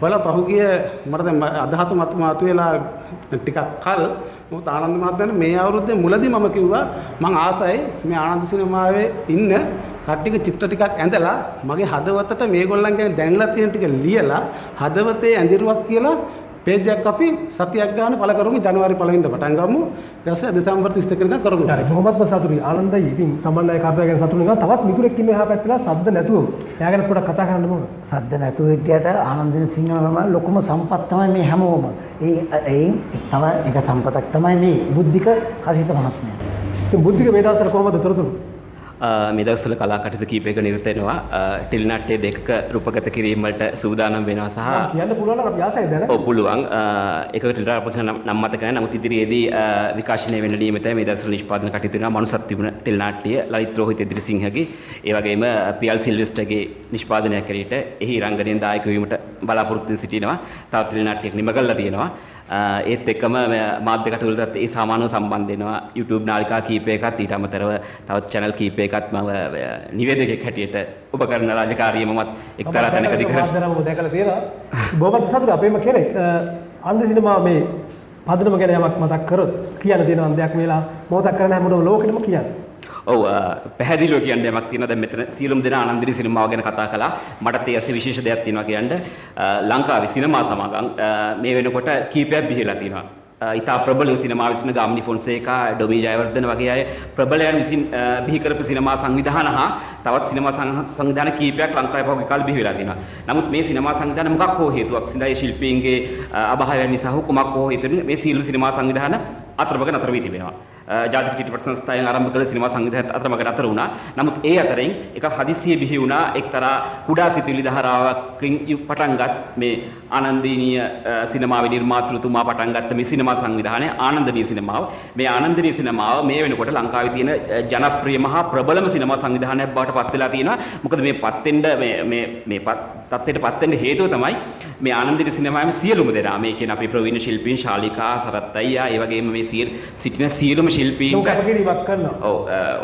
ඔයාලා පහුගිය මට දැන් අදහස මතුවෙලා ටිකක් කල් මොකද ආනන්ද මහත්මයාට මේ අවුරුද්දේ මුලදී මම කිව්වා මම ආසයි මේ ආනන්ද සිනමාවේ ඉන්න කට්ටියක චිත්‍ර ටිකක් ඇඳලා මගේ හදවතට මේගොල්ලන් ගැන දැනලා තියෙන ටික ලියලා හදවතේ ඇඳිරුවක් කියලා පේජ් එකක් අපි සතියක් ගන්න පළ කරමු ජනවාරි 1 වෙනිදා පටන් ගමු. ඊට පස්සේ දෙසැම්බර් 31 වෙනිදා කරමු. හරි බොහොමත්ම සතුටුයි ආනන්දයි. ඉතින් සම්මන්නාය කාර්යය ගැන සතුටු වෙනවා. තවත් මිතුරෙක් ඉන්නේ එහා පැත්තේ සද්ද නැතුව. එයා ගැන පොඩ්ඩක් කතා කරන්න ඕන. සද්ද නැතුව හිටියට ආනන්දින සිංහලම ලොකුම සම්පත් තමයි මේ හැමෝම. ඒ තව එක සම්පතක් තමයි මේ බුද්ධික හසිත මහත්මයා. ඉතින් බුද්ධික මේ දවස්වල කොහොමද තොරතුරු? මේ දවස්වල කලා කටයුතු කීපයක නිරත වෙනවා. ටෙලිනාට්‍ය දෙකක රූපගත කිරීම වලට සූදානම් වෙනවා සහ කියන්න පුළුවන් නම් අපි ආසයි දැන. ඔව් පුළුවන්. එකක ටෙලිනාට්‍ය නම් මතක නැහැ. නමුත් ඉදිරියේදී විකාශනය වෙන නියමිතයි මේ දවස්වල නිෂ්පාදන කටයුතු වෙනවා. මනුසත් තිබුණ ටෙලිනාට්‍ය ලලිත් රෝහිත ඉදිරිසිංහගේ ඒ වගේම පී.එල්. සිල්වෙස්ටර්ගේ නිෂ්පාදනයක් කරේට එහි රංගනයෙන් දායක වීමට බලාපොරොත්තු වෙ සිටිනවා. තවත් ටෙලිනාට්‍යයක් නිම කරලා තියෙනවා. ඒත් එක්කම මාධ්‍ය කටයුතුවලටත් ඒ සමානව සම්බන්ධ වෙනවා. YouTube නාලිකා කීපයකත් ඊට අමතරව තවත් channel කීපයකත් මම නිවේදකයෙක් හැටියට ඔබ කරන රාජකාරිය මමත් එක්තරා තැනකදී කරා. මම දැකලා තියෙනවා. බොහොමත් සතුටුයි අපේම කෙනෙක්. අන්ද සිනමා මේ පදනම ගැන යමක් මතක් කරොත් කියන්න තියෙන අන්දයක් වෙලා මොහොතක් කරන හැමෝටම ලෝකෙටම කියන්න. ඔව් පැහැදිලිව කියන්න යමක් තියෙනවා. දැන් මෙතන සියලුම දෙනා ආනන්දිනි සිනමාව ගැන කතා කළා. මටත් ඒ ඇස්සේ විශේෂ දෙයක් තියෙනවා කියන්න. ලංකාවේ සිනමා සමාගම් මේ වෙනකොට කීපයක් බිහිලා තියෙනවා. ඉතා ප්‍රබල සිනමා විසින ගාමිණි ෆොන්සේකා, ඩොමි ජයවර්ධන වගේ අය ප්‍රබලයන් විසින් බිහි කරපු සිනමා සංවිධාන හා තවත් සිනමා සංවිධාන කීපයක් ලංකාවේ පහුගිය කාලේ බිහි වෙලා තියෙනවා. නමුත් මේ සිනමා සංවිධාන මොකක් හෝ හේතුවක් සිඳයි ශිල්පීන්ගේ අභාවයන් නිසා හෝ කුමක් හෝ හේතුවෙන් මේ සියලු සිනමා සංවිධාන අතරමඟ නතර වී තිබෙනවා. ජාතික චිත්‍රපට සංස්ථාවෙන් ආරම්භ කළ සිනමා සංවිධානයත් අතරමඟ නතර වුණා. නමුත් ඒ අතරින් එක හදිස්සියේ බිහි වුණා එක්තරා කුඩා සිතුවිලි ධාරාවකින් පටන්ගත් මේ ආනන්දීනීය සිනමාවේ නිර්මාතෘතුමා පටන්ගත්ත මේ සිනමා සංවිධානය ආනන්දනීය සිනමාව. මේ ආනන්දනීය සිනමාව මේ වෙනකොට ලංකාවේ තියෙන ජනප්‍රිය මහා ප්‍රබලම සිනමා සංවිධානයක් බවට පත් වෙලා තියෙනවා. මොකද මේ පත් වෙන්න මේ තත්ත්වයට පත් වෙන්න හේතුව තමයි මේ ආනන්දනීය සිනමාවේ සියලුම දෙනා මේ කියන අපේ ප්‍රවීණ ශිල්පීන් ශාලිකා සරත් අයියා ඒ වගේම මේ සිටින සියලුම ශිල්පීන්ට කරුකිරීමක් කරනවා.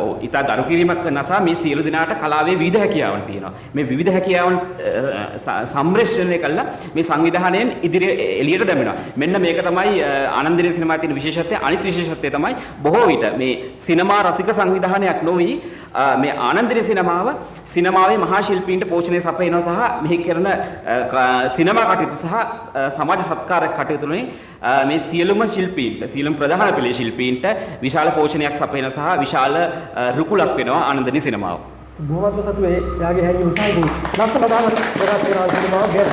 ඔව් ඉතා ගරු කිරීමක් කරන නිසා මේ සියලු දෙනාට කලාවේ විවිධ හැකියාවන් තියෙනවා. මේ විවිධ හැකියාවන් සම්මිශ්‍රණය කළා මේ සංවිධානයෙන් ඉදිරිය එළියට දැමෙනවා. මෙන්න මේක තමයි ආනන්දනීය සිනමාවේ තියෙන විශේෂත්වය. අනිත් විශේෂත්වය තමයි බොහෝ විට මේ සිනමා රසික සංවිධානයක් නොවි මේ ආනන්දනීය සිනමාවේ මහා ශිල්පීන්ට පෝෂණය සපයනවා සහ මෙහි කරන සිනමා කටයුතු සහ සමාජ සත්කාර කටයුතු වලින් මේ සියලුම ශිල්පීන්ට සියලුම ප්‍රධාන පෙළේ ශිල්පීන්ට විශාල පෝෂණයක් සපයන සහ විශාල රුකුලක් වෙනවා ආනන්දනීය සිනමාව. බොහොමත්ම සතුටුයි එයාගේ හැංගි උසාවියෙන් ලස්සන දාන කරා සිනමාව ගැන.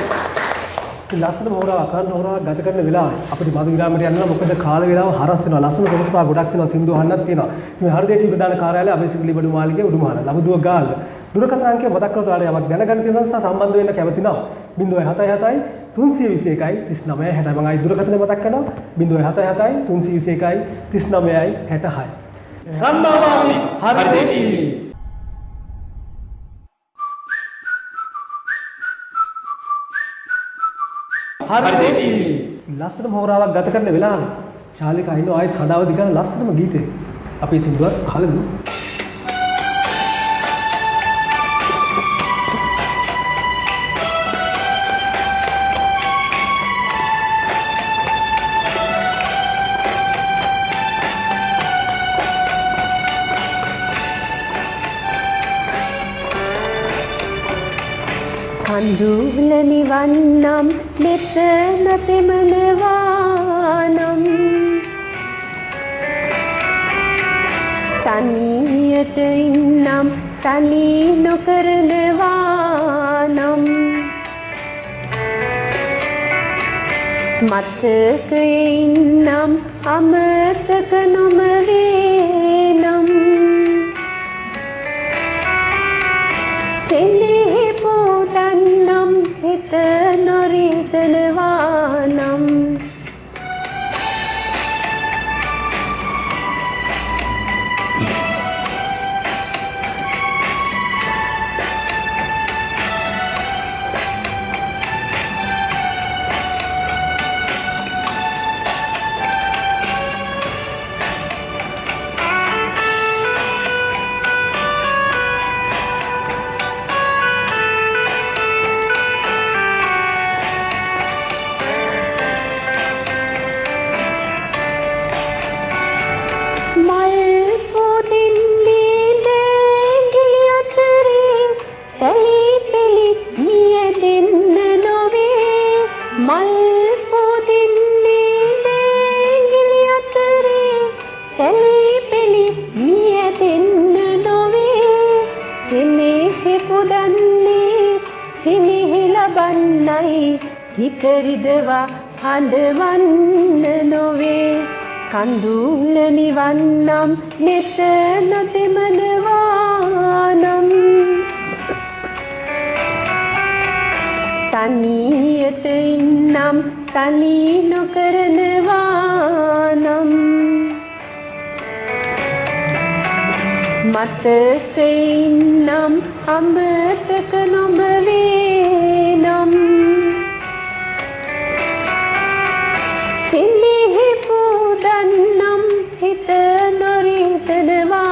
ලස්සන හොරාවක් කරන හොරාවක් ගත කරන වෙලාවේ අපිට මදු විරාමයට යනවා. මොකද කාල වේලාව හරස් වෙනවා. ලස්සන කොටසා ගොඩක් වෙනවා. සින්දු අහන්නත් තියෙනවා. මේ හෘදේශී ප්‍රධාන කාර්යාලය අපේ සිග්ලි බඩු මාලිගයේ උඩුමහල ලබුදුව ගාල්ල. දුරකථන අංකය මතක් කරලා ඔයාලා යමක් දැනගන්න තියෙනවා සහ සම්බන්ධ වෙන්න කැමති නම් 077 321 39 60 මම දුරකථන මතක් කරනවා 077 321 39 66. රම්මාවාමි හෘදේශී හෘදේශී ලස්සනම හොරාවක් ගත කරන වෙලාවේ ශාලිකා ඉන්න ආයෙත් හදාව දිගන ලස්සනම ගීතේ අපි සින්දුවක් අහලමු. කඳුල නිවන්නම් නෙත නොතෙමනවානම් තනියට ඉන්නම් තනි නොකරනවානම් මතකයේ ඉන්නම් අමතක නොමවේනම් සෙනෙහි පොඩන්නම් හිත නොරිතනවානම් සිනෙහි ලබන්නයි හිතරිදවා හඬවන්න නොවේ කඳුල නිවන්නම් නෙත නොතෙමනවානම් තනියට ඉන්නම් තනි නොකරනවානම් මතකයින්නම් අමතක නොබවේනම් සිනෙහි පුදන්නම් හිත නොරිතනවානම්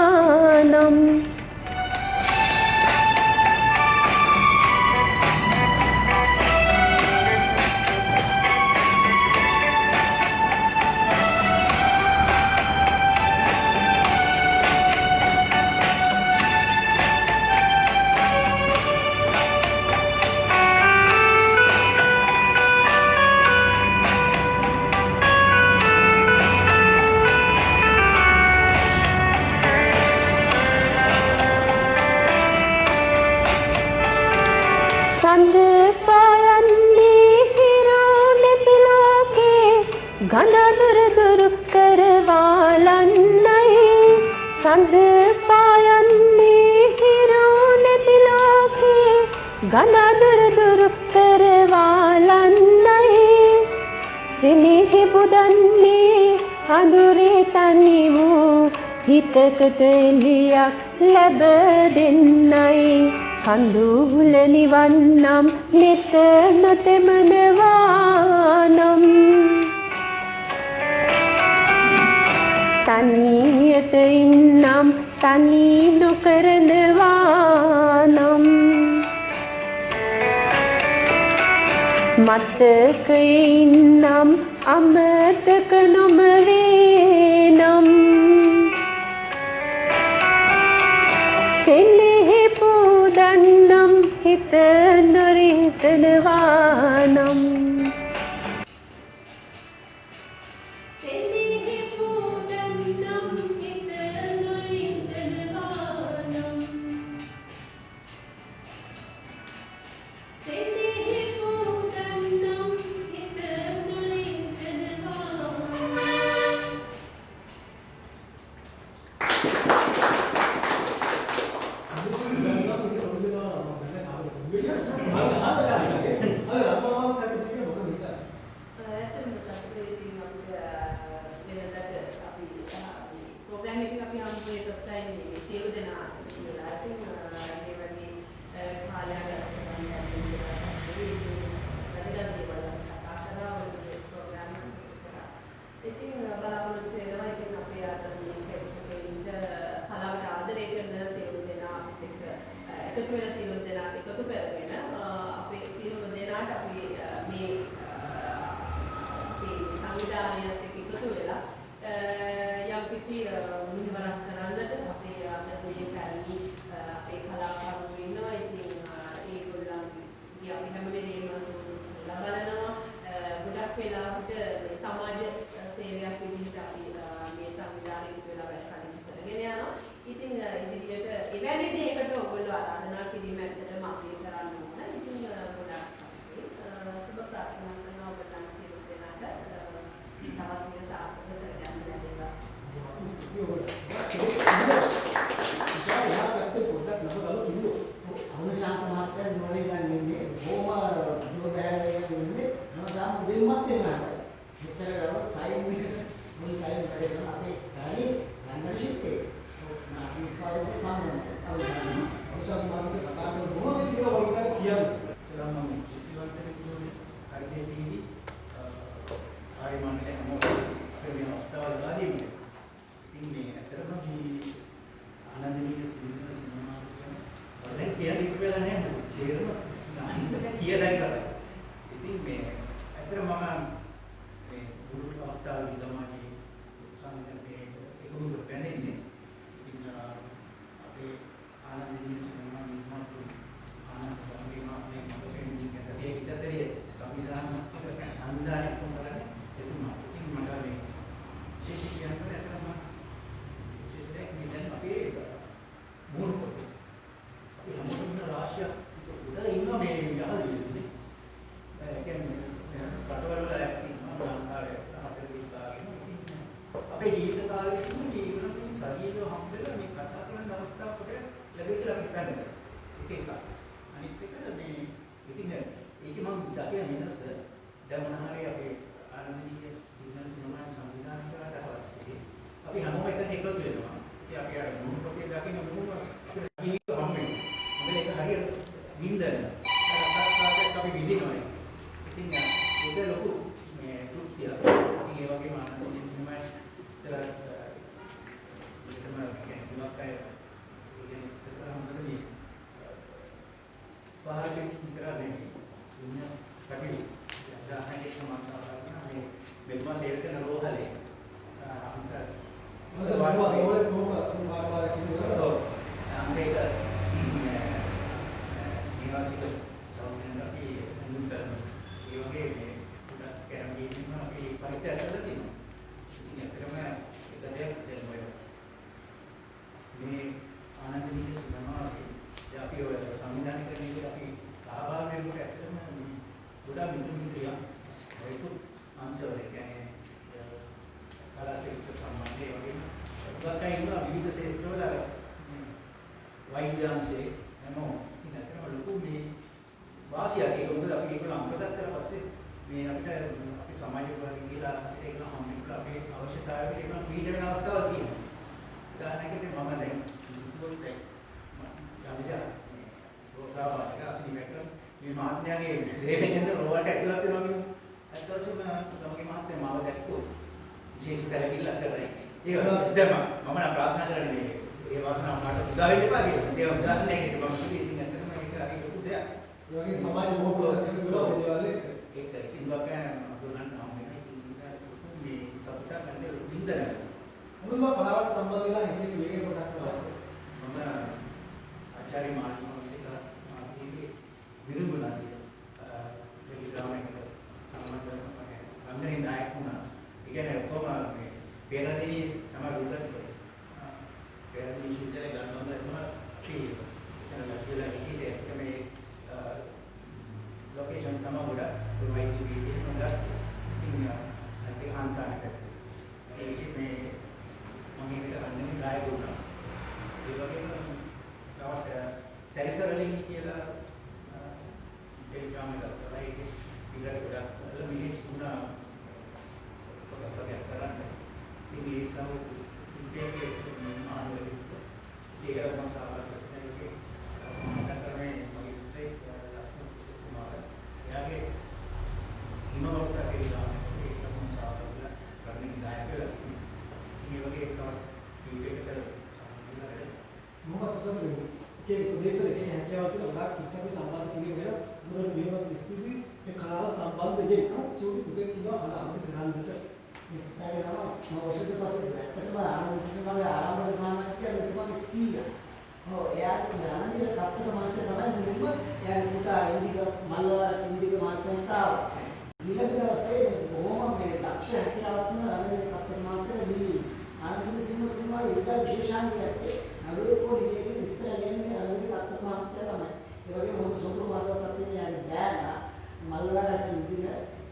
ගඳදුර දුරු කරවාලන්නයි සඳ පායන්නේ හිරෝ නැති ලෝකේ ගඳදුර දුරු කරවාලන්නයි සිනෙහි බුදන්නේ අඳුරේ තනි වූ හිතකට එළියක් ලැබ දෙන්නයි කඳුල නිවන්නම් නෙත නොතෙමනවානම් තනියට ඉන්නම් තනි නොකරනවානම් මතකයින්නම් අමතක නොමවේනම් සෙනෙහි පුදන්නම් හිත නොරිතනවානම් දැන් මොනවාරි අපි ආනන්දීය සිග්නල් සිනමාවේ සංවිධානය කරාට පස්සේ අපි හැමෝම එතන එකතු වෙනවා. ඉතින් අපි අර මුණු පොතේ දකින්න මුණු අපිට ජීවිත හම්බෙන්නේ. මොකද ඒක හරියට වින්දන. අර සාස්ත්‍රාත්මක අපි විඳිනවා. ඉතින් ඒක ලොකු මේ තෘප්තිය. ඉතින් ඒ වගේම ආනන්දීය සිනමාවේ ඉතල ඒකම කෙනෙක් අය ඉතින් ඉතල හම්බෙන්නේ මේ පහකින් විතර නෙමෙයි. දුන්න කටයුතු. දැන් ඒක මම කරනවා මේ මෙතුමා සේල් කරන රෝහලේ අපිට සීවාසික සෞඛ්‍යයෙන් අපි මුල් කරනවා. ඒ වගේ මේ පුඩක් කැම්පේන් අපි පරිත්‍යාග කරලා තියෙනවා. ඉතින් ඇත්තටම එක දෙයක් දැන් ඔය මේ ආනන්දීය සිනමාවේ අපි ඔය සංවිධානය කරන එක අපි සහභාගී වෙනකොට ඇත්තටම ගොඩාක් මිත්‍රියක් ඔයතු අංශවල කියන්නේ කලාශිල්ප සම්බන්ධය වගේම ගොඩක් අය ඉන්නවා විවිධ ශාස්ත්‍රවල වෛද්‍ය අංශේ එනෝ ඉතින් ඇත්තටම ලොකු මේ වාසියක් ඒක මොකද අපි ඒක අංගගත්තා පස්සේ මේ අපිට අපි සමාජ විභාගෙ ගිහලා ඒක හම්බෙන්න අපේ අවශ්‍යතාවයට ඒක පීඩන අවස්ථාවක් තියෙනවා. උදාහරණයකට මම දැන් පොතේ යම්සා රෝගාවාදක අසනීපයක් මේ මහත්මයාගේ සේවයෙන් රෝවට ඇතුළත් වෙනවා කියන්නේ අත්දැකීම තමගේ මහත්මයා මාව දැක්කෝ විශේෂ සැලකිල්ලක් කරයි. ඒක දැන් මම ප්‍රාර්ථනා කරන්නේ මේ වාසනාව මට උදා වෙන්න එපා කියලා. ඒක උදාහරණයකට මම කිව්වේ ඉතින් ඇත්තටම ඒක හරි ලොකු දෙයක්. ඒ වගේ සමාජ මොහොතක් කියලා දේවල් ඒක ඉතින් වගේ අඳුරන්න හම්බෙන්නේ ඉතින් මේ සතුටක් නැති වින්දනය. මොකද කලාවට සම්බන්ධ වෙලා ඉන්නේ මේකේ පොඩක් මම ආචාර්ය මානසික මාර්ගයේ විරුඹුණාදී ටෙලිග්‍රාමයකට සම්බන්ධ මම රංගනයේ නායක වුණා. ඒ කියන්නේ කොහොම මේ පෙරදිනේ තමයි රුදත් කරේ. පෙරදිනේ විශ්වවිද්‍යාලය ගන්නවා කියලා. එතන ලැබිලා ඉන්නේ මේ ලොකේෂන් තමයි ගොඩක් වයිටි වීඩියෝ හොඳක් ඉන්න අන්තිම අන්තනකට. ඒක මේ මම මේක රංගනයේ නායක වුණා. ඒ වගේම තවත් සැරිසරලින් කියලා ටෙලිග්‍රාම් එකක් කරලා ඒක ඉඳලා ගොඩක් මිනිස් වුණා ප්‍රොෆෙසර්යක් කරන්න. ඉතින් ඒ සම ඉන්ටර්වියු ආනවලු ඒක මම සාකච්ඡා කරන්නේ මගේ ඉස්සේ ලක්ෂණ කුමාර. එයාගේ ඉනෝවර්සා කියලා ඒක මම සාකච්ඡා කරන්නේ නායකලා. මේ වගේ එකක් ඊටකට සම්බන්ධ මොකක්ද සම්බන්ධ के प्रदेश के හැකියාව තුළ ගොඩාක් කිසිම සම්බන්ධ කිරීමේ මොන මේවත් ස්ථිති මේ කලාව සම්බන්ධ දෙයක් චෝටි පුතේ කියනවා අන්න කරන්නට ඒකේනවා මොකද පස්සේ ඇත්තටම ආනන්ද සිනමාවේ ආරම්භක සාමාන්‍ය කියන්නේ තමයි 100. ඔව් එයාට ආනන්දේ කත්තර මාතේ තමයි මුලින්ම එයාගේ පුතා ඉන්දික මල්වර ඉන්දික මාතෙන්ට ආවා. ඊළඟ දවසේ බොහොම මේ දක්ෂ හැකියාවක් තියෙන රණවීර කත්තර මාතේ දිලි ආනන්ද සිනමාවේ ඒක විශේෂාංගයක් නළුවේ පොඩි විස්තර කියන්නේ රණවීර කත්තර මාතේ තමයි. ඒ වගේම මොකද සොම්රු වර්ගයක් තියෙන යාගේ බෑනා මල්වර ඉන්දික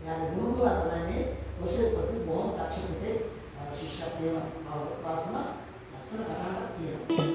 යාගේ මුණුවා තමයි ඔසේ පස්සේ බොහොම දක්ෂ පුතේ ශිෂ්‍යත්වයෙන් පාසුන ලස්සන කතාවක් තියෙනවා.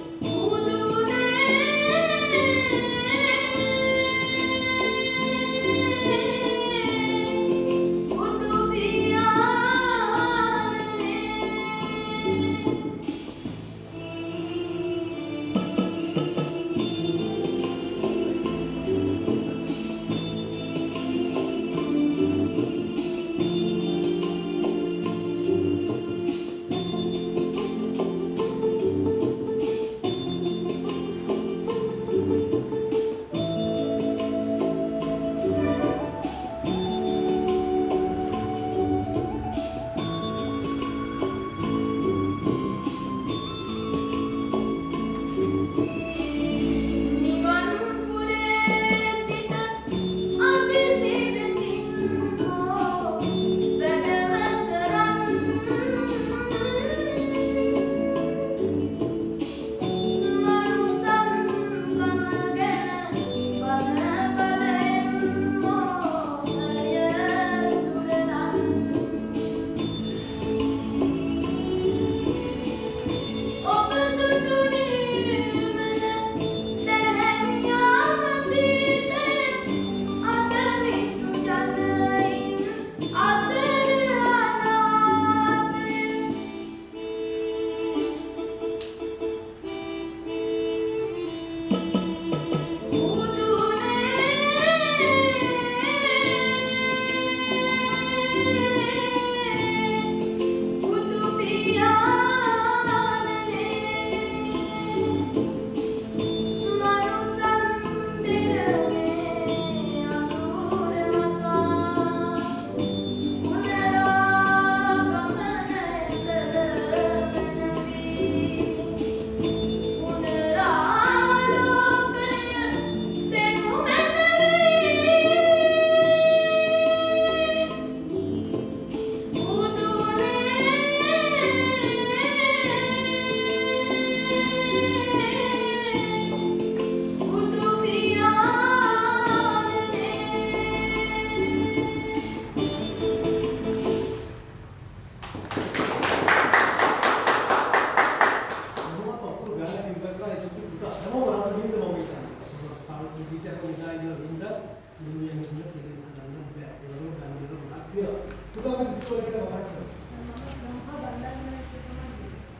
ඉස්කෝලේ කියලා මතක් කරනවා.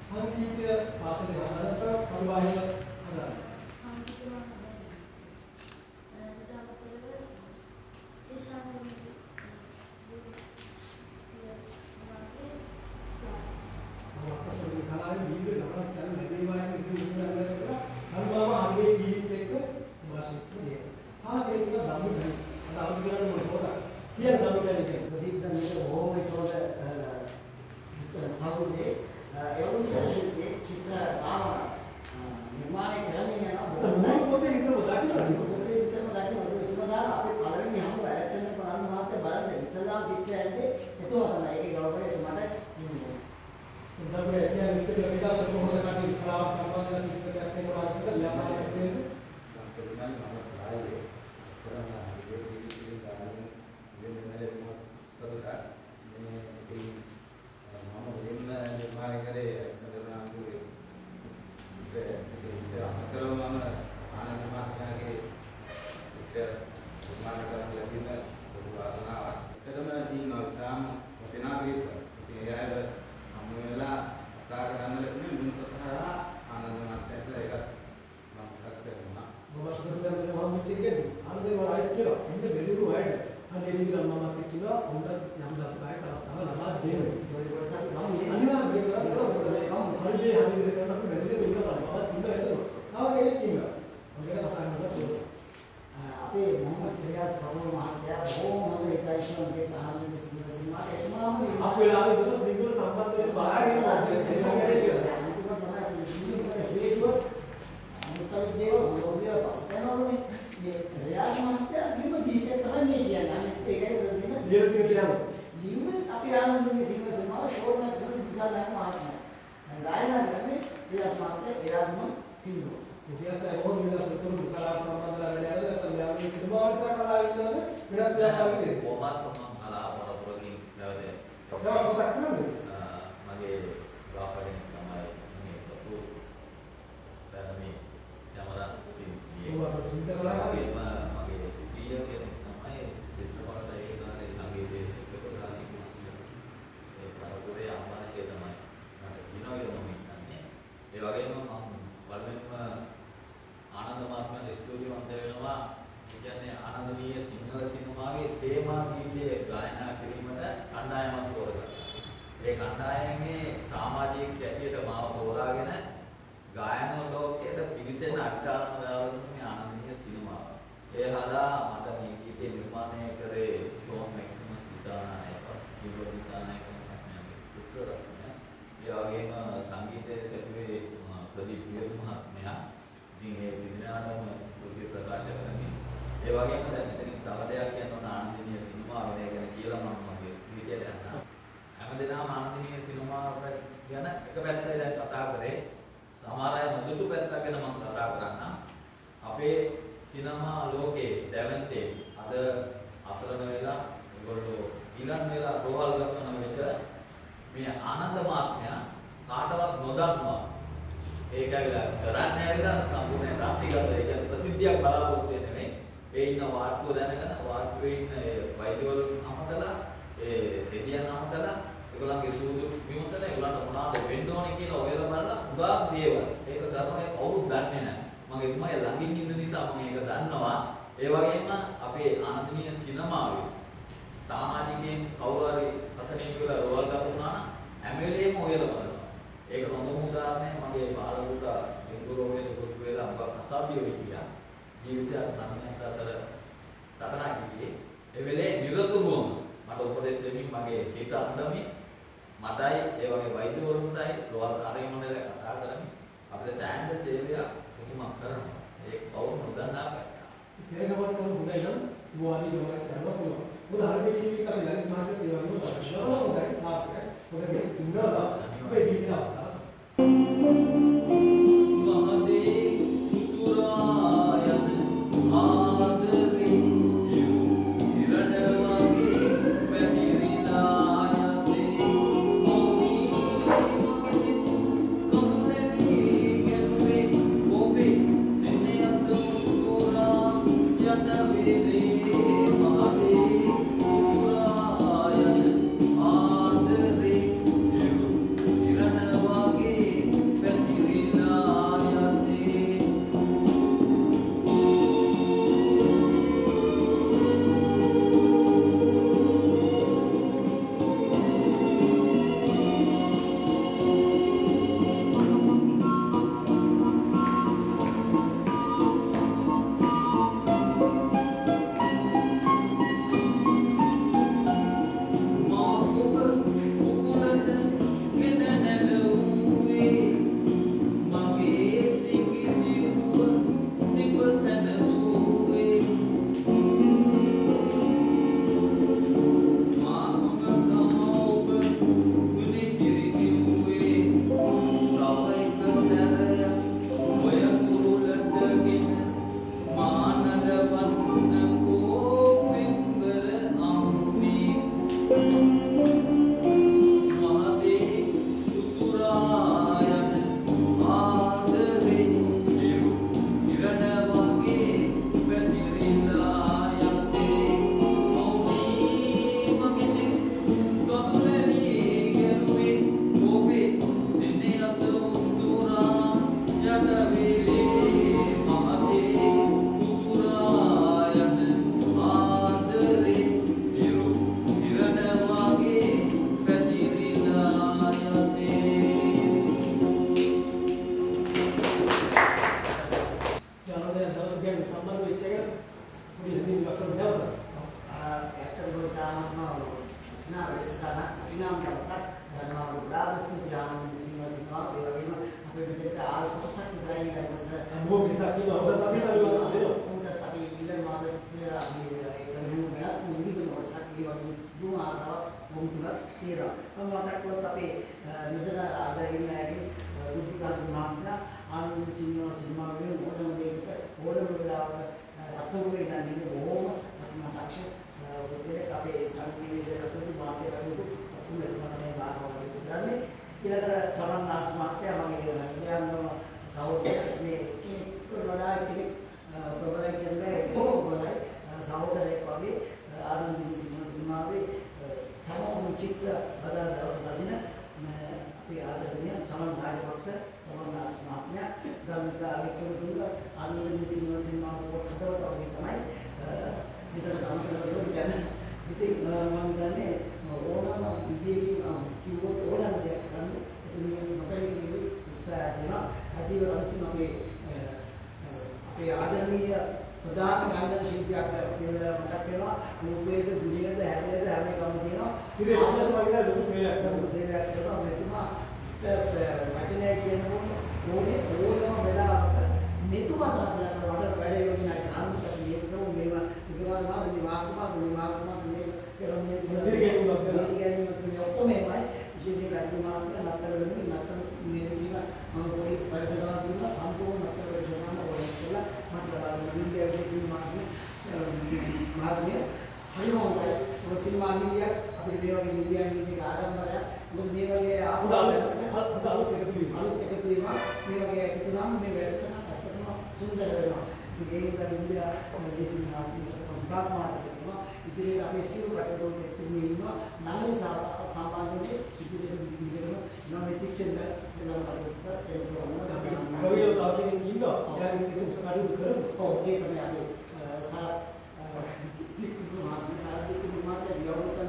සංගීතය පාසලේ හදාගත්ත පරිවාහික හදාගත්තා. අපසරේ කලාවේ දීර්ඝ ගමනක් යන ලැබේවා කියන එක අනුමාව ආගේ ජීවිත එක්ක වාසිත දෙයක්. ආගේ එක ධම්මයි. අද අවුරුදු ගණන් මොකද පොසක්. කියන ධම්මයි කියන්නේ. ප්‍රතිඥානේ ඕම ඒකෝද සාහුනේ එවුන්ගේ චිත්‍ර නාම නිර්මාණය කරන්නේ යනවා. පොතේ විතරම දකින්න. පොතේ විතරම දකින්න. ඒක දාන අපේ පළවෙනි හම්බ ඇලෙක්සැන්ඩර් ප්‍රාන් මහත්තයා බලන්න ඉස්සලා චිත්‍රය ඇද්දේ එතුමා තමයි. ඒකේ ගෞරවය මට උදාහරණයක් කියන්නේ ඉතින් විකාශ කොහොමද කටයුතු කලාව සම්බන්ධ චිත්‍රයක් තියෙනවා කියලා ව්‍යාපාරයක් තියෙනවා. Mother, තියෙනවා. මම මතක් කළොත් අපේ මෙතන අද ඉන්න ඇගේ බුද්ධිකාසු මහත්මයා ආනන්ද සිංහල සිනමාවේ ඕනම දෙයකට ඕනම වෙලාවක අත්දැකීම් ඉඳන් ඉන්නේ බොහොම අත්මතක්ෂ බුද්ධිලක අපේ සංකීර්ණ රටේ මාධ්‍ය රටේ උතුම්ම තමයි බාරවලට කරන්නේ. ඊළඟට සමන් නාස් මහත්මයා මගේ ඥානම සහෝදරයෙක් මේ කෙනෙක් වඩා කෙනෙක් ප්‍රබලයි කියන්නේ ඔක්කොම ප්‍රබලයි සහෝදරයෙක් වගේ ආනන්ද සිංහල සිනමාවේ සමෝම චිත්‍ර බදා දවස් වදින අපේ ආදරණීය සමන් රාජපක්ෂ සමන් නාස් මහත්මයා ධම්මික වික්‍රමතුංග ආනන්ද සිංහල සිනමාවේ හදවත වගේ තමයි විතර කමතර දෙවි දැන ඉතින් මම හිතන්නේ ඕනම විදියකින් කිව්වොත් ඕනම දෙයක් කරන්න ඉතින් මේ මොකද උත්සාහ දෙනවා අජීව රණසිංහ අපේ ආදරණීය ප්‍රධාන රංගන ශිල්පියෙක් මේ වෙලාවට මතක් වෙනවා රූපේද ගුණයේද හැඩයේද හැම එකම තියෙනවා ආදර්ශ වගේ ලොකු සේවයක් කරනවා මෙතුමා වචනය කියනකොට ඕනම වෙලාවක මෙතුමා තමයි වඩ වැඩ යෝජනා කරන අනුන්ට මේකම මේවා විකාර මාසෙ මාර්ග මේ කරන්නේ ඉතින් ඔක්කොම මේවයි විශේෂයෙන් රාජ්‍ය මාර්ග නතර වෙන්නේ නතර මේ කියන මම පොඩි පරිසරයක් දුන්නා සම්පූර්ණ නතර වෙනවා ඔයස්සලා මට ලබා දුන්න විද්‍යාවේ සිනමාගේ මාර්ගය හරිම හොඳයි ඔය සිනමා නීතිය අපිට මේ වගේ විද්‍යාවේ නීතියක ආඩම්බරයක් මොකද මේ වගේ අලුත් එකතු වීම මේ වගේ එකතු නම් මේ වැඩසටහන ඇත්තටම සුන්දර වෙනවා ඉතින් ඒක විද්‍යාවේ සිනමාගේ ප්‍රාත්මාර්ථකම ඉදිරියට අපේ සියලු රටවල එතුමිය ඉන්නවා නගර සම්බන්ධයෙන් ඉදිරියට විදිහටම නම් ඉතිස්සෙන්ද සෙල්ලම් කරකට එනවා කවියෝ තාක්ෂණික ඉන්නවා එයාගේ ඉතින් උසකඩු කරමු ඔව් ඒ තමයි අපි මාර්ගය යවුනට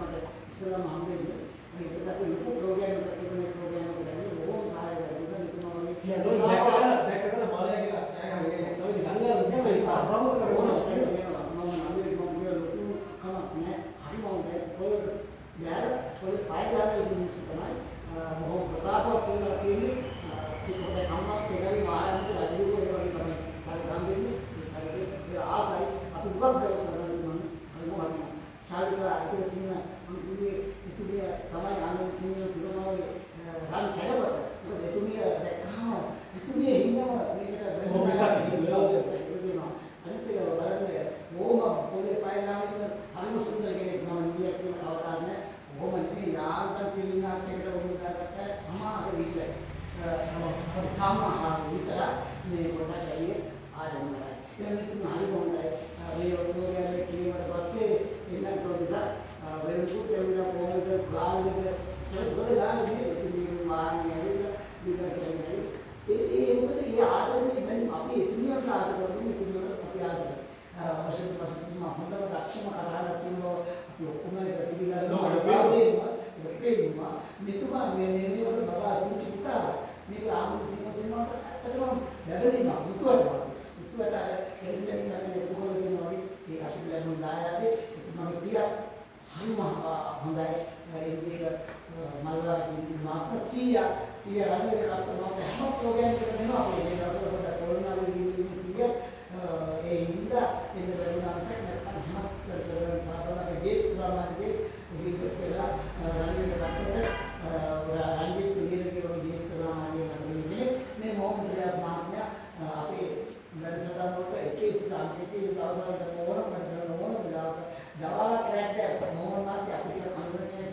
ඉස්සෙල්ලාම හම්බෙන්නේ මේක සතු ලොකු ප්‍රෝග්‍රෑම් එකක් තිබුණේ ප්‍රෝග්‍රෑම් එකට ගිහින් බොහොම සහායයක් දුන්නා නිකුම වගේ කියනවා දැක්කද මාළයා කියලා ඈ තමයි ගංගා විදිහට සාසමත කරනවා පායදාන ඉන්නේ තමයි මොහොත ප්‍රතාපවත් සේනා කියන්නේ චිත්‍රපට කම්මත් සේනාවේ මහායන්ත රජුගේ ඒ වගේ තමයි කාර්යම් වෙන්නේ ඒ ආසයි අපි උගක් ගන්න කරනවා මම හරිම ශාලිකා අධික සිංහ මුදුවේ ඉතිරිය තමයි ආනන්ද සිංහ සිනමාවේ රන් කැඩපත මොකද එතුමිය දැක්කම එතුමිය හින්නම මේකට බැලුවා අනිත් එක බලන්න මොම පොලේ පායදාන හරිම සුන්දර කෙනෙක් මම නියක් කියන අවතාරනේ කොහොමද යාන්තම් ෆිල්ම් නාට්‍යයකට වුණ දාගත්ත සමාජ විචය සමාජ විතර මේ කොටස් ඇයි ආරම්භයි එන්නේ තුන හරි හොඳයි මේ ප්‍රෝග්‍රෑම් එක කියවට පස්සේ එන්න ප්‍රොඩියුසර් වෙනුකුත් එවුනා කොහොමද ගාල්ලද චොත් ගාල්ලද ඉතින් මාන්නේ ඇවිල්ලා විතර කියන්නේ ඒ මොකද ඒ ආදරේ දැන් අපි එතුමියට ආදර කරන්නේ එතුමියට අපි ආදර අවශ්‍ය පසුබිම හොඳම දක්ෂම කරහලක් තියෙනවා අපි ඔක්කොම එක පිළිගන්නවා ඒකේම මෙතුමා මේ වගේ බබා පුංචි පුතා මේ ආනන්ද සිංහ සිනමාවට ඇත්තටම ලැබෙනවා මුතුවට අර එළියෙන් යන්නේ කොහොමද කියනවා ඒ අශිබලසුන් දායාදේ එතුමාගේ ක්‍රියා හරිම හොඳයි ඒක මල්ලා මාත් 100 රණේ කතරමට හැම ප්‍රෝග්‍රෑම් එකකම එනවා අපි මේ දවස්වල පොඩ්ඩක් කොරෝනාවේ ඉන්නේ 100 ඒ හින්දා එන්න බැරුණා මිසක් නැත්නම් හැමත් කරගෙන සාපලක දේශ සමාජයේ ඉදිරියට වෙලා රණේ කතරමට රංජිත් පිළිලගේ වගේ දේශ සමාජයේ කටයුතු මේ මොහොන් ප්‍රයාස මහත්මයා අපේ වැඩසටහන වලට එකේ සිට අන්තිමේ දවසවල ඕනම වැඩසටහන ඕනම වෙලාවක දවාලා කැක්ක මොහොන් මාත්‍ය අපිට කන්දරේ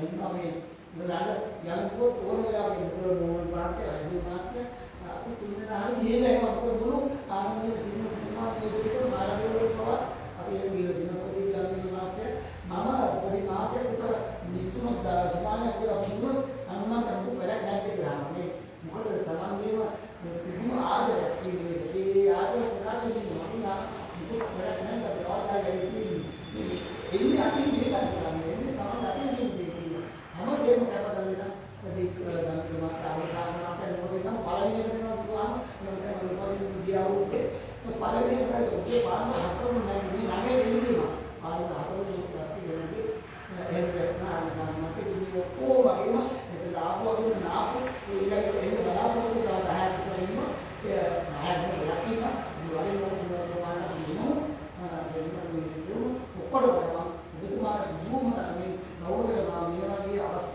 ඉන්නවා මේ වලට යනකොට ඕන වෙලාවක මොහොන් මාත්‍ය රජු මාත්‍ය අපි තුන්දෙනා හරි ගිහලා එනවා මොකද මුළු ආනන්ද සිනමා නියෝජිතව මාළගේ පවා අපි ඒ ගිහලා දිනපොතේ ගම්මිණි මාත්‍ය මම පොඩි මාසයක් විතර මිස්සුමක් දාලා සමානයක් කියලා මිස්සුමක් අනුමත කරපු වැඩක් නැති කියලා මේ මොකද තමන්ගේම කිසිම ආදරයක් කියන්නේ ඒ ආදර ප්‍රකාශ වෙනවා මොකද වැඩක් නැහැ අපි ආදායය දෙන්නේ එන්නේ අතින් මේක කරන්නේ එන්නේ තමන් අතින් දෙන්නේ හැමදේම කැපකරලා ඒක ගන්න අවසානකට මොකද නම් පළවෙනි එකට වෙනවා කියවම මම දැන් දියාවුනේ පළවෙනි එකට ඔබේ පාන හතරම නැහැ මේ නගේ දෙන්නේ පාන හතරම පස්සේ වෙනදී එහෙම අවසානකට ඉන්නේ ඔක්කොම මෙතන ආපුවගේ නාපු ඊළඟට එන්න බලාපොරොත්තු තව 10ක් විතර ඉන්නවා ඒ 10ක් ලකින වලින් ප්‍රමාණය දිනු දෙන්න ඔක්කොම ඔබතුමා ජූම් කරන්නේ නෝදේ මේ වගේ අවස්ථා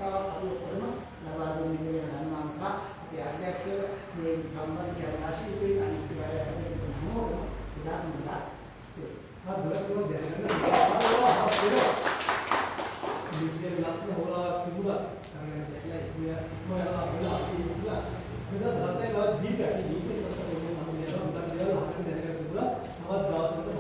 අරගෙන දැක්ලා මොනවා වෙලා ඉස්සලා මෙතන සත්‍යය ගාව දීපයක් දීපේ ප්‍රශ්න පොඩි සම්බන්ධයක් උඩ දේවල් හරියට දැනගන්න තිබුණා තවත් දවසකට මම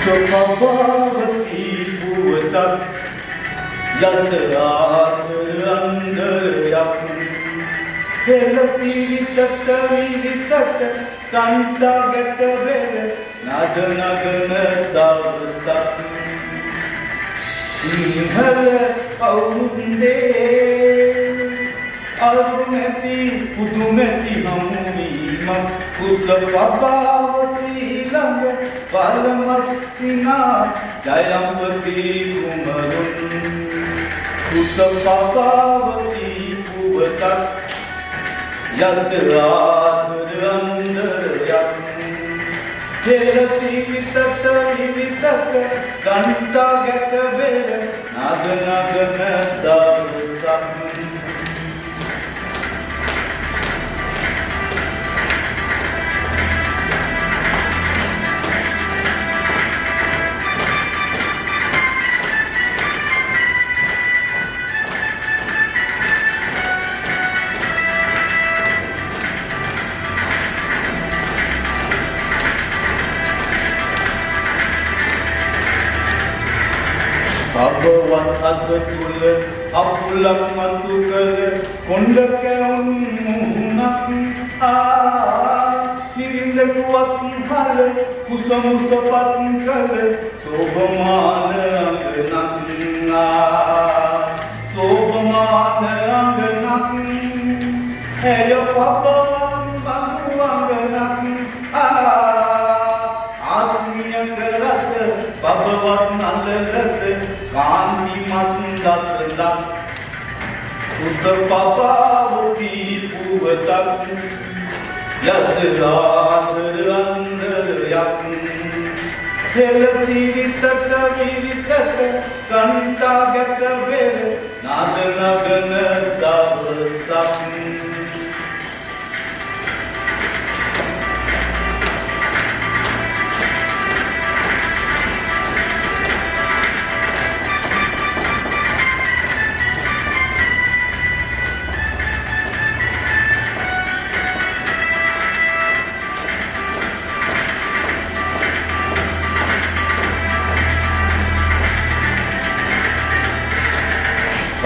Pavati puvatak yasraat andaryak helasi vitak vitak kanta gatver nadanagana davsak sinhala aunde arumeti pudumeti hamuma Pavati lang Palamasina Jayampati Kumarun Pavati Puvatak Yasraadrandaryak Helasi vitak vitak Kanta gatver Nadanagana davsak Abawat agatul apulak matukal kondakam munak nirindekuat hal kusamusapat kal sobamana anganak heyo papawan bahu anganak asmiya keras papawan nalat Kanti matndatlat Pavati puvatak Yasraadrandaryak helasi vitak vitak kanta gatver nadanagana davsak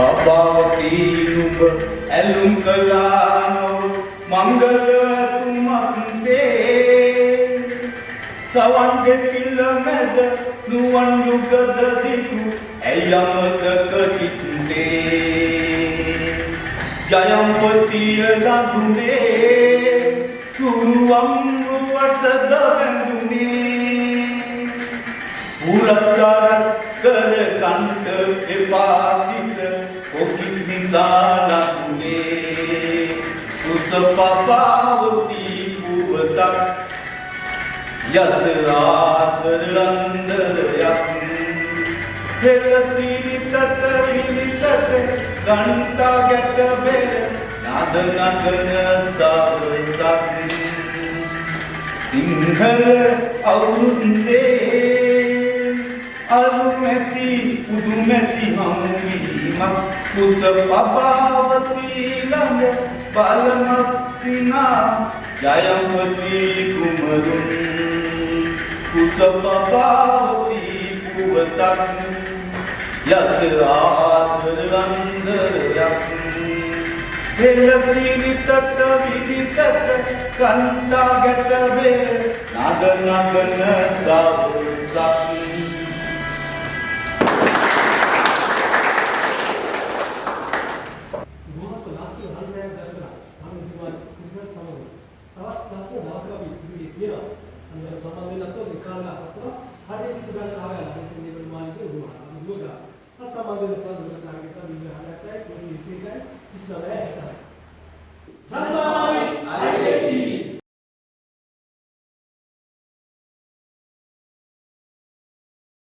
Pavati nub elum kalano mangala tumante Sawande kilamed nuwan yugadradiku ayamata katinte Jayampati ladune suruam vatadavendune Purasaras kar kanta epasita Kokis nisana tune Pavati puvatak Yasraadrandaryak helasi vitak vitak kanta gatver nadanagana davsak sinhala aunde arumeti pudumeti hamuma Pavati lang Palamasina Jayampati Kumarun Pavati puvatak Yasraadrandaryak helasi vitak vitak kanta gatver nadanagana davsak සමාධිය උපන් දුක කාර්යකම් විහාරයයි පොලිසියයි කිසිම නැහැ